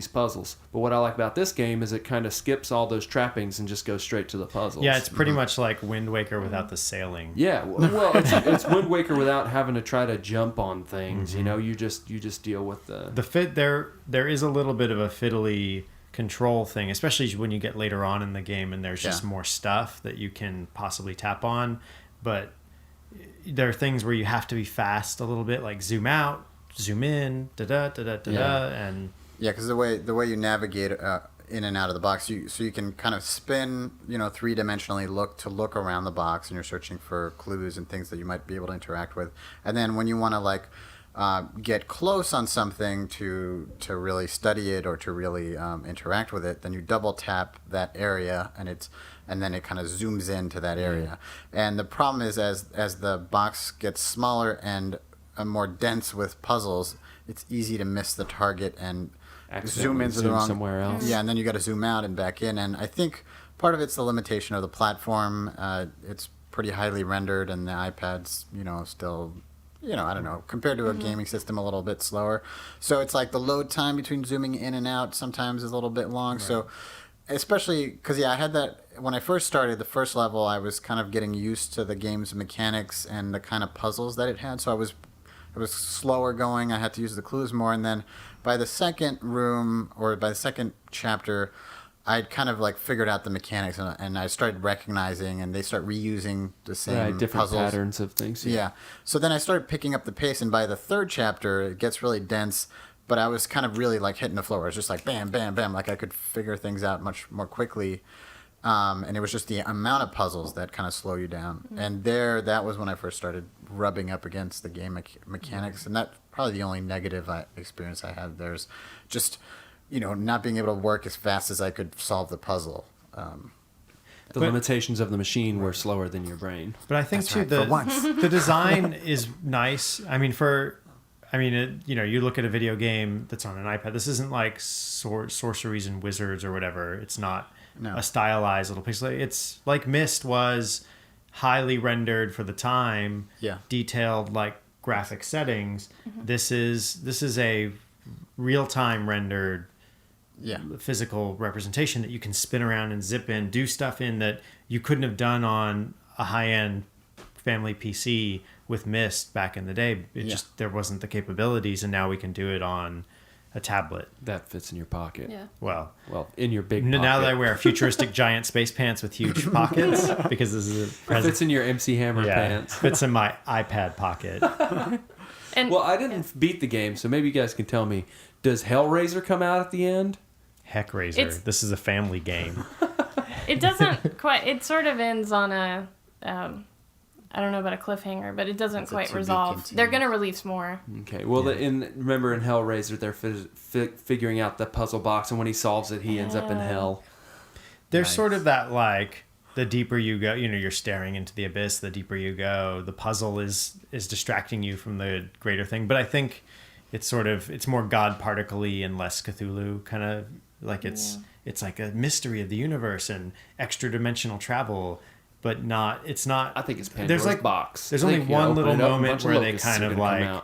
puzzles. But what I like about this game is it kind of skips all those trappings and just goes straight to the puzzles. Yeah, it's pretty much like Wind Waker without the sailing. Yeah, well, it's Wind Waker without having to try to jump on things. You just deal with the fit. There is a little bit of a fiddly control thing, especially when you get later on in the game and there's just more stuff that you can possibly tap on. But there are things where you have to be fast a little bit, like zoom out, zoom in, and Yeah, because the way you navigate in and out of the box, so you can kind of spin, three-dimensionally look around the box, and you're searching for clues and things that you might be able to interact with. And then when you want to get close on something to really study it or to really interact with it, then you double tap that area, and then it kind of zooms into that area. And the problem is as the box gets smaller and more dense with puzzles, it's easy to miss the target and zoom into the wrong somewhere else. Yeah, and then you got to zoom out and back in. And I think part of it's the limitation of the platform. It's pretty highly rendered, and the iPad's still I don't know, compared to a gaming system, a little bit slower. So it's like the load time between zooming in and out sometimes is a little bit long. Right. So especially because I had that when I first started the first level, I was kind of getting used to the game's mechanics and the kind of puzzles that it had. So it was slower going. I had to use the clues more, and then by the second room or by the second chapter, I'd kind of figured out the mechanics, and I started recognizing, and they start reusing the same different puzzles. patterns of things. Yeah. So then I started picking up the pace, and by the third chapter, it gets really dense. But I was kind of really hitting the floor. I was just bam, bam, bam. I could figure things out much more quickly. And it was just the amount of puzzles that kind of slow you down. Mm-hmm. And that was when I first started rubbing up against the game mechanics. And that's probably the only negative experience I had. There's just not being able to work as fast as I could solve the puzzle. The limitations of the machine were slower than your brain. But I think That's too right, for once. the design is nice. I mean, you look at a video game that's on an iPad. This isn't like sorceries and wizards or whatever. It's not a stylized little pixel. It's like Myst was highly rendered for the time. Yeah. Detailed like graphic settings. This is a real time rendered physical representation that you can spin around and zip in, do stuff in that you couldn't have done on a high-end family PC with Myst back in the day. Just there wasn't the capabilities, and now we can do it on a tablet. That fits in your pocket. Yeah. Well, in your big pocket. Now that I wear futuristic giant space pants with huge pockets, because this is It fits in your MC Hammer pants. fits in my iPad pocket. And Well, I didn't beat the game, so maybe you guys can tell me, does Hellraiser come out at the end? Heckraiser. This is a family game. it doesn't quite. It sort of ends on a. I don't know about a cliffhanger, but it doesn't It's a quite to be resolve. continued. They're going to release more. Okay, well, remember in Hellraiser, they're figuring out the puzzle box, and when he solves it, he ends up in hell. There's sort of that, like, the deeper you go, you're staring into the abyss, the deeper you go, the puzzle is distracting you from the greater thing. But I think it's more God particle-y and less Cthulhu, kind of like it's like a mystery of the universe and extra dimensional travel, but it's not. I think it's Pandora's box. There's only one little moment where they kind of like.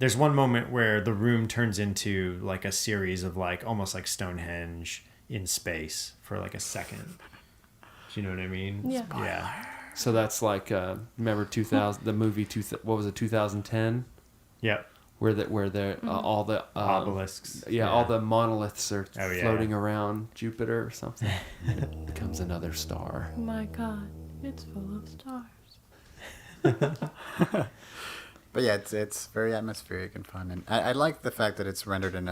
There's one moment where the room turns into like a series of like almost like Stonehenge in space for like a second. Do you know what I mean? Yeah. Yeah. So that's like remember 2000 the movie what was it 2010 Yep. where all the Obelisks. all the monoliths are Oh, yeah. floating around Jupiter or something. It becomes another star. Oh my God, it's full of stars. But yeah, it's very atmospheric and fun, and I like the fact that it's rendered in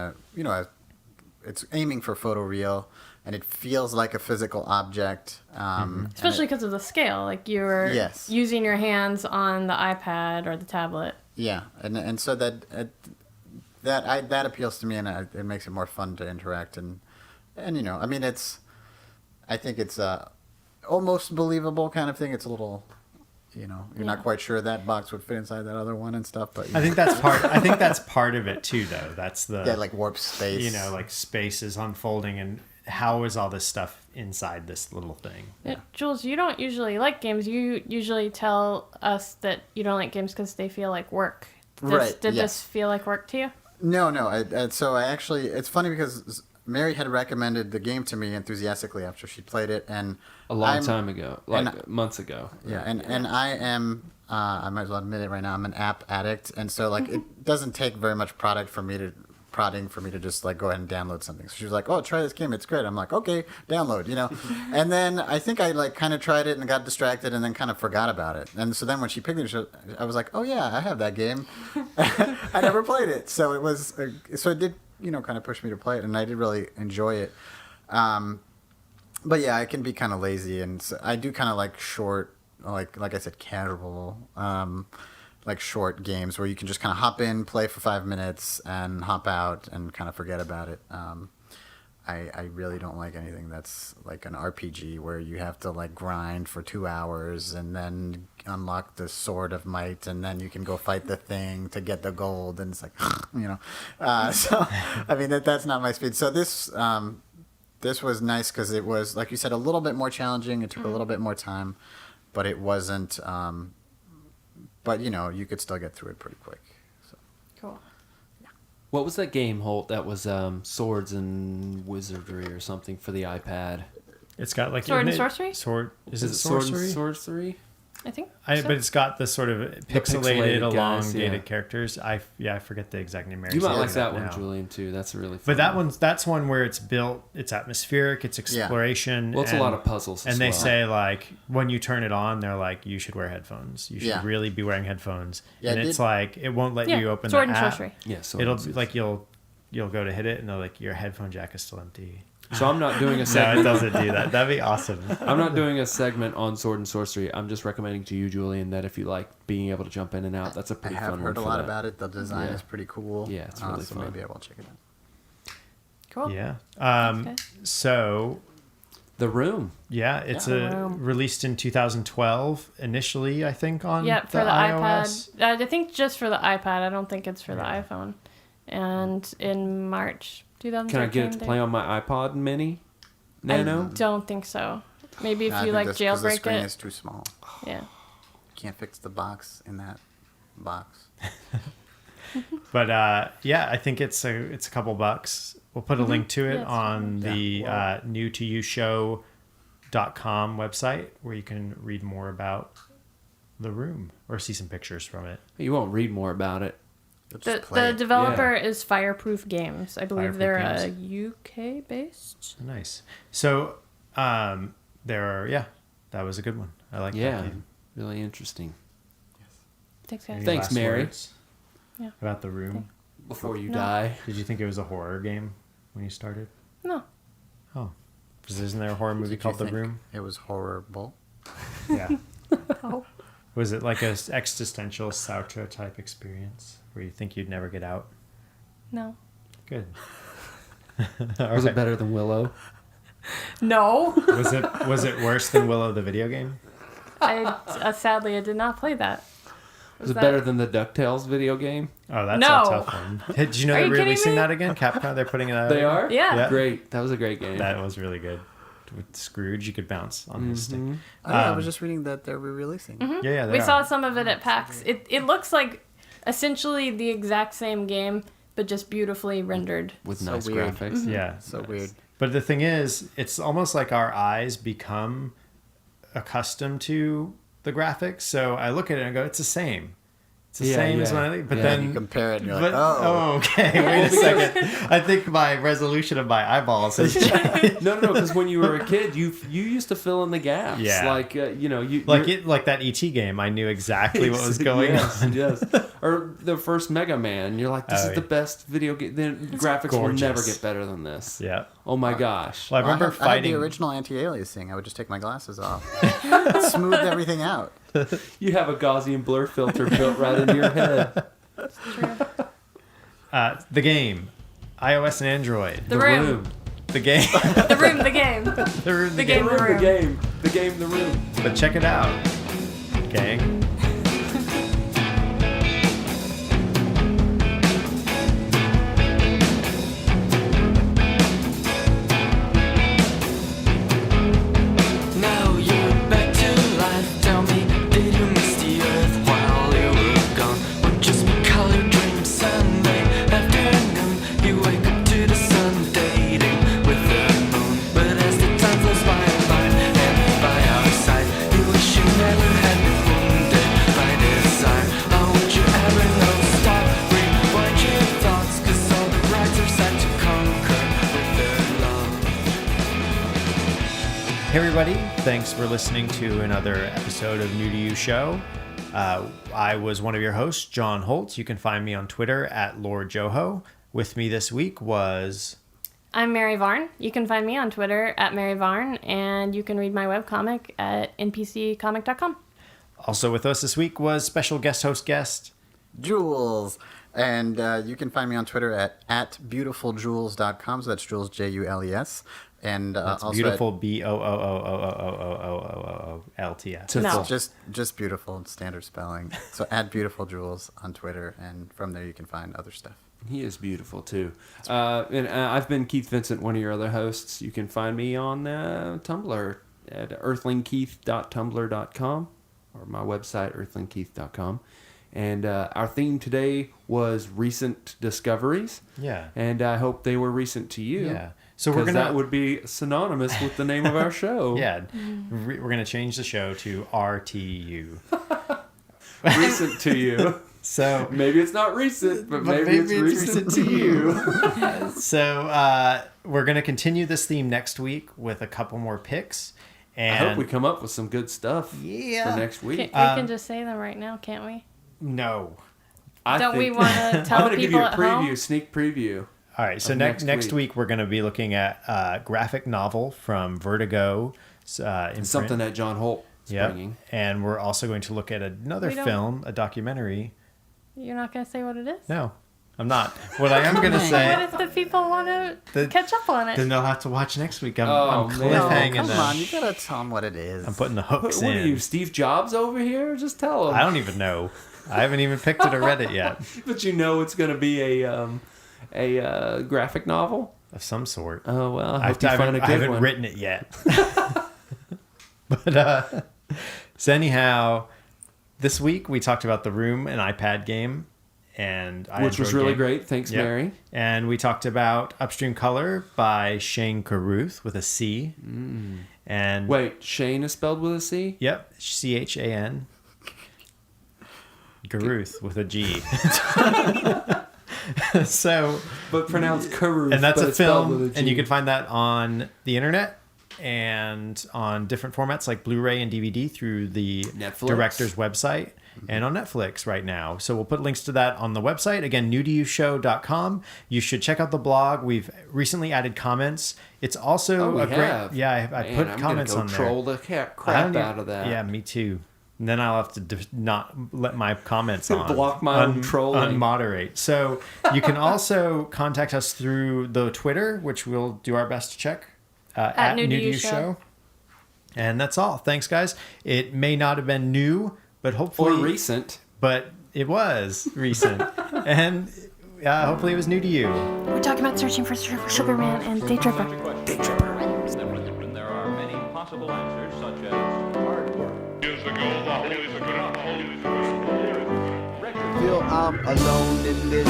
it's aiming for photoreal, and it feels like a physical object. Especially because of the scale. Like you're using your hands on the iPad or the tablet. Yeah, and so that appeals to me, and it makes it more fun to interact, and I mean I think it's almost believable kind of thing. It's a little. You're not quite sure that box would fit inside that other one and stuff, but I think that's part of it too, though. That's the like warp space. Like space is unfolding, and how is all this stuff inside this little thing? Yeah. Jules, you don't usually like games. You usually tell us that you don't like games because they feel like work. Did this feel like work to you? No. So I actually, it's funny because Mary had recommended the game to me enthusiastically after she played it, and a long time ago, months ago. Yeah, and I am, I might as well admit it right now, I'm an app addict, and so like it doesn't take very much prodding for me to just like go ahead and download something. So she was like, "Oh, try this game, it's great." I'm like, "Okay, download," And then I think I like kind of tried it and got distracted and then kind of forgot about it. And so then when she picked it, I was like, "Oh yeah, I have that game." I never played it, so it did kind of push me to play it, and I did really enjoy it. But yeah, I can be kind of lazy, and so I do kind of like short, like I said, casual, like short games where you can just kind of hop in, play for 5 minutes, and hop out and kind of forget about it. I really don't like anything that's like an RPG where you have to like grind for 2 hours and then unlock the Sword of Might, and then you can go fight the thing to get the gold, and it's like, So I mean that's not my speed. So this was nice because it was, like you said, a little bit more challenging. It took a little bit more time, but it wasn't. But you could still get through it pretty quick. So. Cool. What was that game, Holt? That was Swords and Wizardry or something for the iPad. It's got like Sword and Sorcery. Is it Sorcery? Sword and Sorcery? I think. But it's got the sort of pixelated guys, elongated characters. I forget the exact name. You might like that one, Julien, too. That's a really fun But that's one where it's built. It's atmospheric. It's exploration. Well, it's a lot of puzzles. And they say like when you turn it on, they're like you should wear headphones. You should really be wearing headphones. Yeah, and it's like it won't let you open Sword the and app. Sorcery. Yeah, It'll be like you'll go to hit it, and they're like your headphone jack is still empty. So I'm not doing a No, segment. it doesn't do that. That'd be awesome. I'm not doing a segment on Sword and Sorcery. I'm just recommending to you, Julien, that if you like being able to jump in and out, that's a pretty fun one. I have heard a lot about it. The design Yeah. is pretty cool. Yeah, it's really so fun. maybe I will check it out. Cool. Yeah. Okay. So The Room. yeah, it's Yeah. released in 2012 initially, I think, on Yep, for the iOS. iPad. I think just for the iPad. I don't think it's for the iPhone. And in March 2013. Can I get it to play on my iPod Mini Nano? I don't think so. Maybe if I you think like that's 'cause the jailbreak screen it. is too small. Yeah. Can't fix the box in that box. But yeah, I think it's a couple bucks. We'll put a link to it Yes. on the newtoyoushow.com website where you can read more about The Room or see some pictures from it. You won't read more about it. You'll The, just play the it. developer is Fireproof Games. I believe Fireproof they're Games. UK based. Nice. So that was a good one. I like that Yeah, game. really interesting. Thanks, Any guys. Thanks, last Mary. words Yeah. about The Room? Before you No. die. Did you think it was a horror game when you started? No. Oh. Because isn't there a horror movie Did you called The think Room? It was horrible. Yeah. Oh. Was it like a existential Sartre type experience where you think you'd never get out? No. Good. Was it better than Willow? No. Was it worse than Willow the video game? Sadly, I did not play that. Was it that- better than the DuckTales video game? Oh, that's No. a tough one. Hey, did you know Are they're you kidding releasing me? that again? Capcom, they're putting it out. They are? Yeah. Yeah. Great. That was a great game. That was really good. With Scrooge, you could bounce on his stick. Mm-hmm. Oh, yeah, I was just reading that they're re-releasing. Yeah, they We are. saw some of it at PAX. It looks like essentially the exact same game, but just beautifully rendered. With So nice weird. graphics. Yeah. So weird. But the thing is, it's almost like our eyes become accustomed to the graphics. So I look at it and go, it's the same. It's the Yeah, same as yeah. when I think. But Yeah. then You compare it and you're But, like, oh. okay. Wait a second. I think my resolution of my eyeballs has changed. No, because when you were a kid, you used to fill in the gaps. Yeah. Like, you... Like that ET game. I knew exactly what was going yes, on. Yes. Or the first Mega Man. You're like, this Oh, is the yeah. best video game. The graphics will gorgeous. never get better than this. Yeah. Oh my gosh. Well, I remember I had fighting. the original anti-aliasing. I would just take my glasses off. Smooth everything out. You have a Gaussian blur filter built right into your head. True. The game, iOS and Android. The Room. The game. The Room. The game. the room. The game. The room, the game. The game, the room. But check it out, gang. Now you're back to life. Tell me, did you miss the earth while you were gone? Would just be color dreams Sunday afternoon. You wake up to the sun dating with the moon. But as the time flows by and by our side, you wish you never had been wounded by desire. How would you ever know? Stop, rewind your thoughts, 'cause all the rights are set to conquer with their love. Hey everybody, thanks for listening to another episode of New to You Show. I was one of your hosts, John Holt. You can find me on Twitter at Lord Joho. With me this week was... I'm Mary Varn. You can find me on Twitter at Mary Varn, and you can read my webcomic at npccomic.com. Also with us this week was special guest. Jules. And you can find me on Twitter at beautifuljules.com. So that's Jules, Jules. And That's also beautiful, BOOOOOOOOOOLTS. No. just beautiful, standard spelling. So at beautifuljules on Twitter, and from there you can find other stuff. He is beautiful, too. And I've been Keith Vincent, one of your other hosts. You can find me on Tumblr at earthlingkeith.tumblr.com or my website, earthlingkeith.com. And our theme today was recent discoveries. Yeah. And I hope they were recent to you. Yeah. So we're 'cause gonna that would be synonymous with the name of our show. yeah, we're gonna change the show to RTU. Recent to you. So Maybe it's not recent, but maybe it's recent to you. So we're gonna continue this theme next week with a couple more picks. I And hope we come up with some good stuff for next week. We can just say them right now, can't we? no. Don't we want to I'm tell going to give you people a at preview, home? sneak preview. All right. So Of next next week we're gonna be looking at a graphic novel from Vertigo. In Something print. that John Holt is Yep. bringing. And we're also going to look at another We don't- film, a documentary. You're not going to say what it is? No. I'm not. What I am going to say... What if the people want to catch up on it? Then they'll have to watch next week. I'm man. cliffhanging Come them. on, you gotta tell them what it is. I'm putting the hooks What in. are you, Steve Jobs over here? Just tell them. I don't even know. I haven't even picked it or read it yet. But you know it's going to be a graphic novel? Of some sort. Oh, well, I hope you find a good I haven't one. written it yet. But so anyhow, this week we talked about the Room and iPad game, and Which was really great. Thanks, Yep. Mary. And we talked about Upstream Color by Shane Carruth with a C. And Wait, Shane is spelled with a C? Yep, Chan. Carruth with a G. So, But pronounced Carruth. and that's but a it's spelled with film, a G. and you can find that on the internet and on different formats like Blu-ray and DVD through the Netflix. director's website and on Netflix right now. So we'll put links to that on the website. Again, newtoyoushow.com. You should check out the blog. We've recently added comments. It's also we a great... have. Yeah, I Man, put I'm comments gonna on go there. troll the I crap don't out of that. Yeah, me too. And then I'll have to not let my comments on. Block my own trolling. Unmoderate. So you can also contact us through the Twitter, which we'll do our best to check. At New New to to You You Show. Show. And that's all. Thanks, guys. It may not have been new, but hopefully... Or recent. But it was recent. And hopefully it was new to you. We're talking about searching for Sugar Man and Day Tripper. And there are many possible answers, such as hard work. Feel I'm alone in this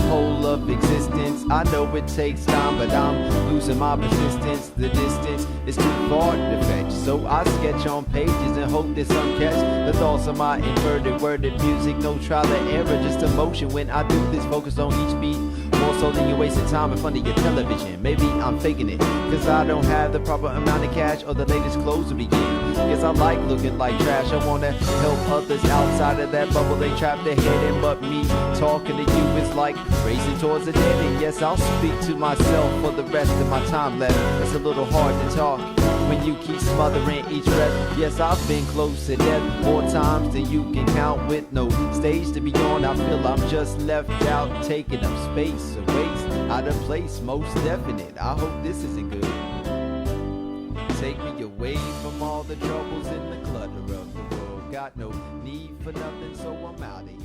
whole of existence. I know it takes time, but I'm losing my persistence. The distance is too far to fetch, so I sketch on pages and hope that some catch the thoughts of my inverted worded music. No trial or error, just emotion when I do this. Focus on each beat, more so than you're wasting time in front of your television. Maybe I'm faking it, cause I don't have the proper amount of cash or the latest clothes to begin. Guess I like looking like trash. I wanna help others outside of that bubble they trap their head in. But me talking to you is like racing towards a dead end. Yes, I'll speak to myself for the rest of my time left. It's a little hard to talk when you keep smothering each breath. Yes, I've been close to death more times than you can count, with no stage to be on. I feel I'm just left out, taking up space, a waste, out of place, most definite. I hope this isn't good. Take me away from all the troubles and the clutter of the world. Got no need for nothing, so I'm out of here.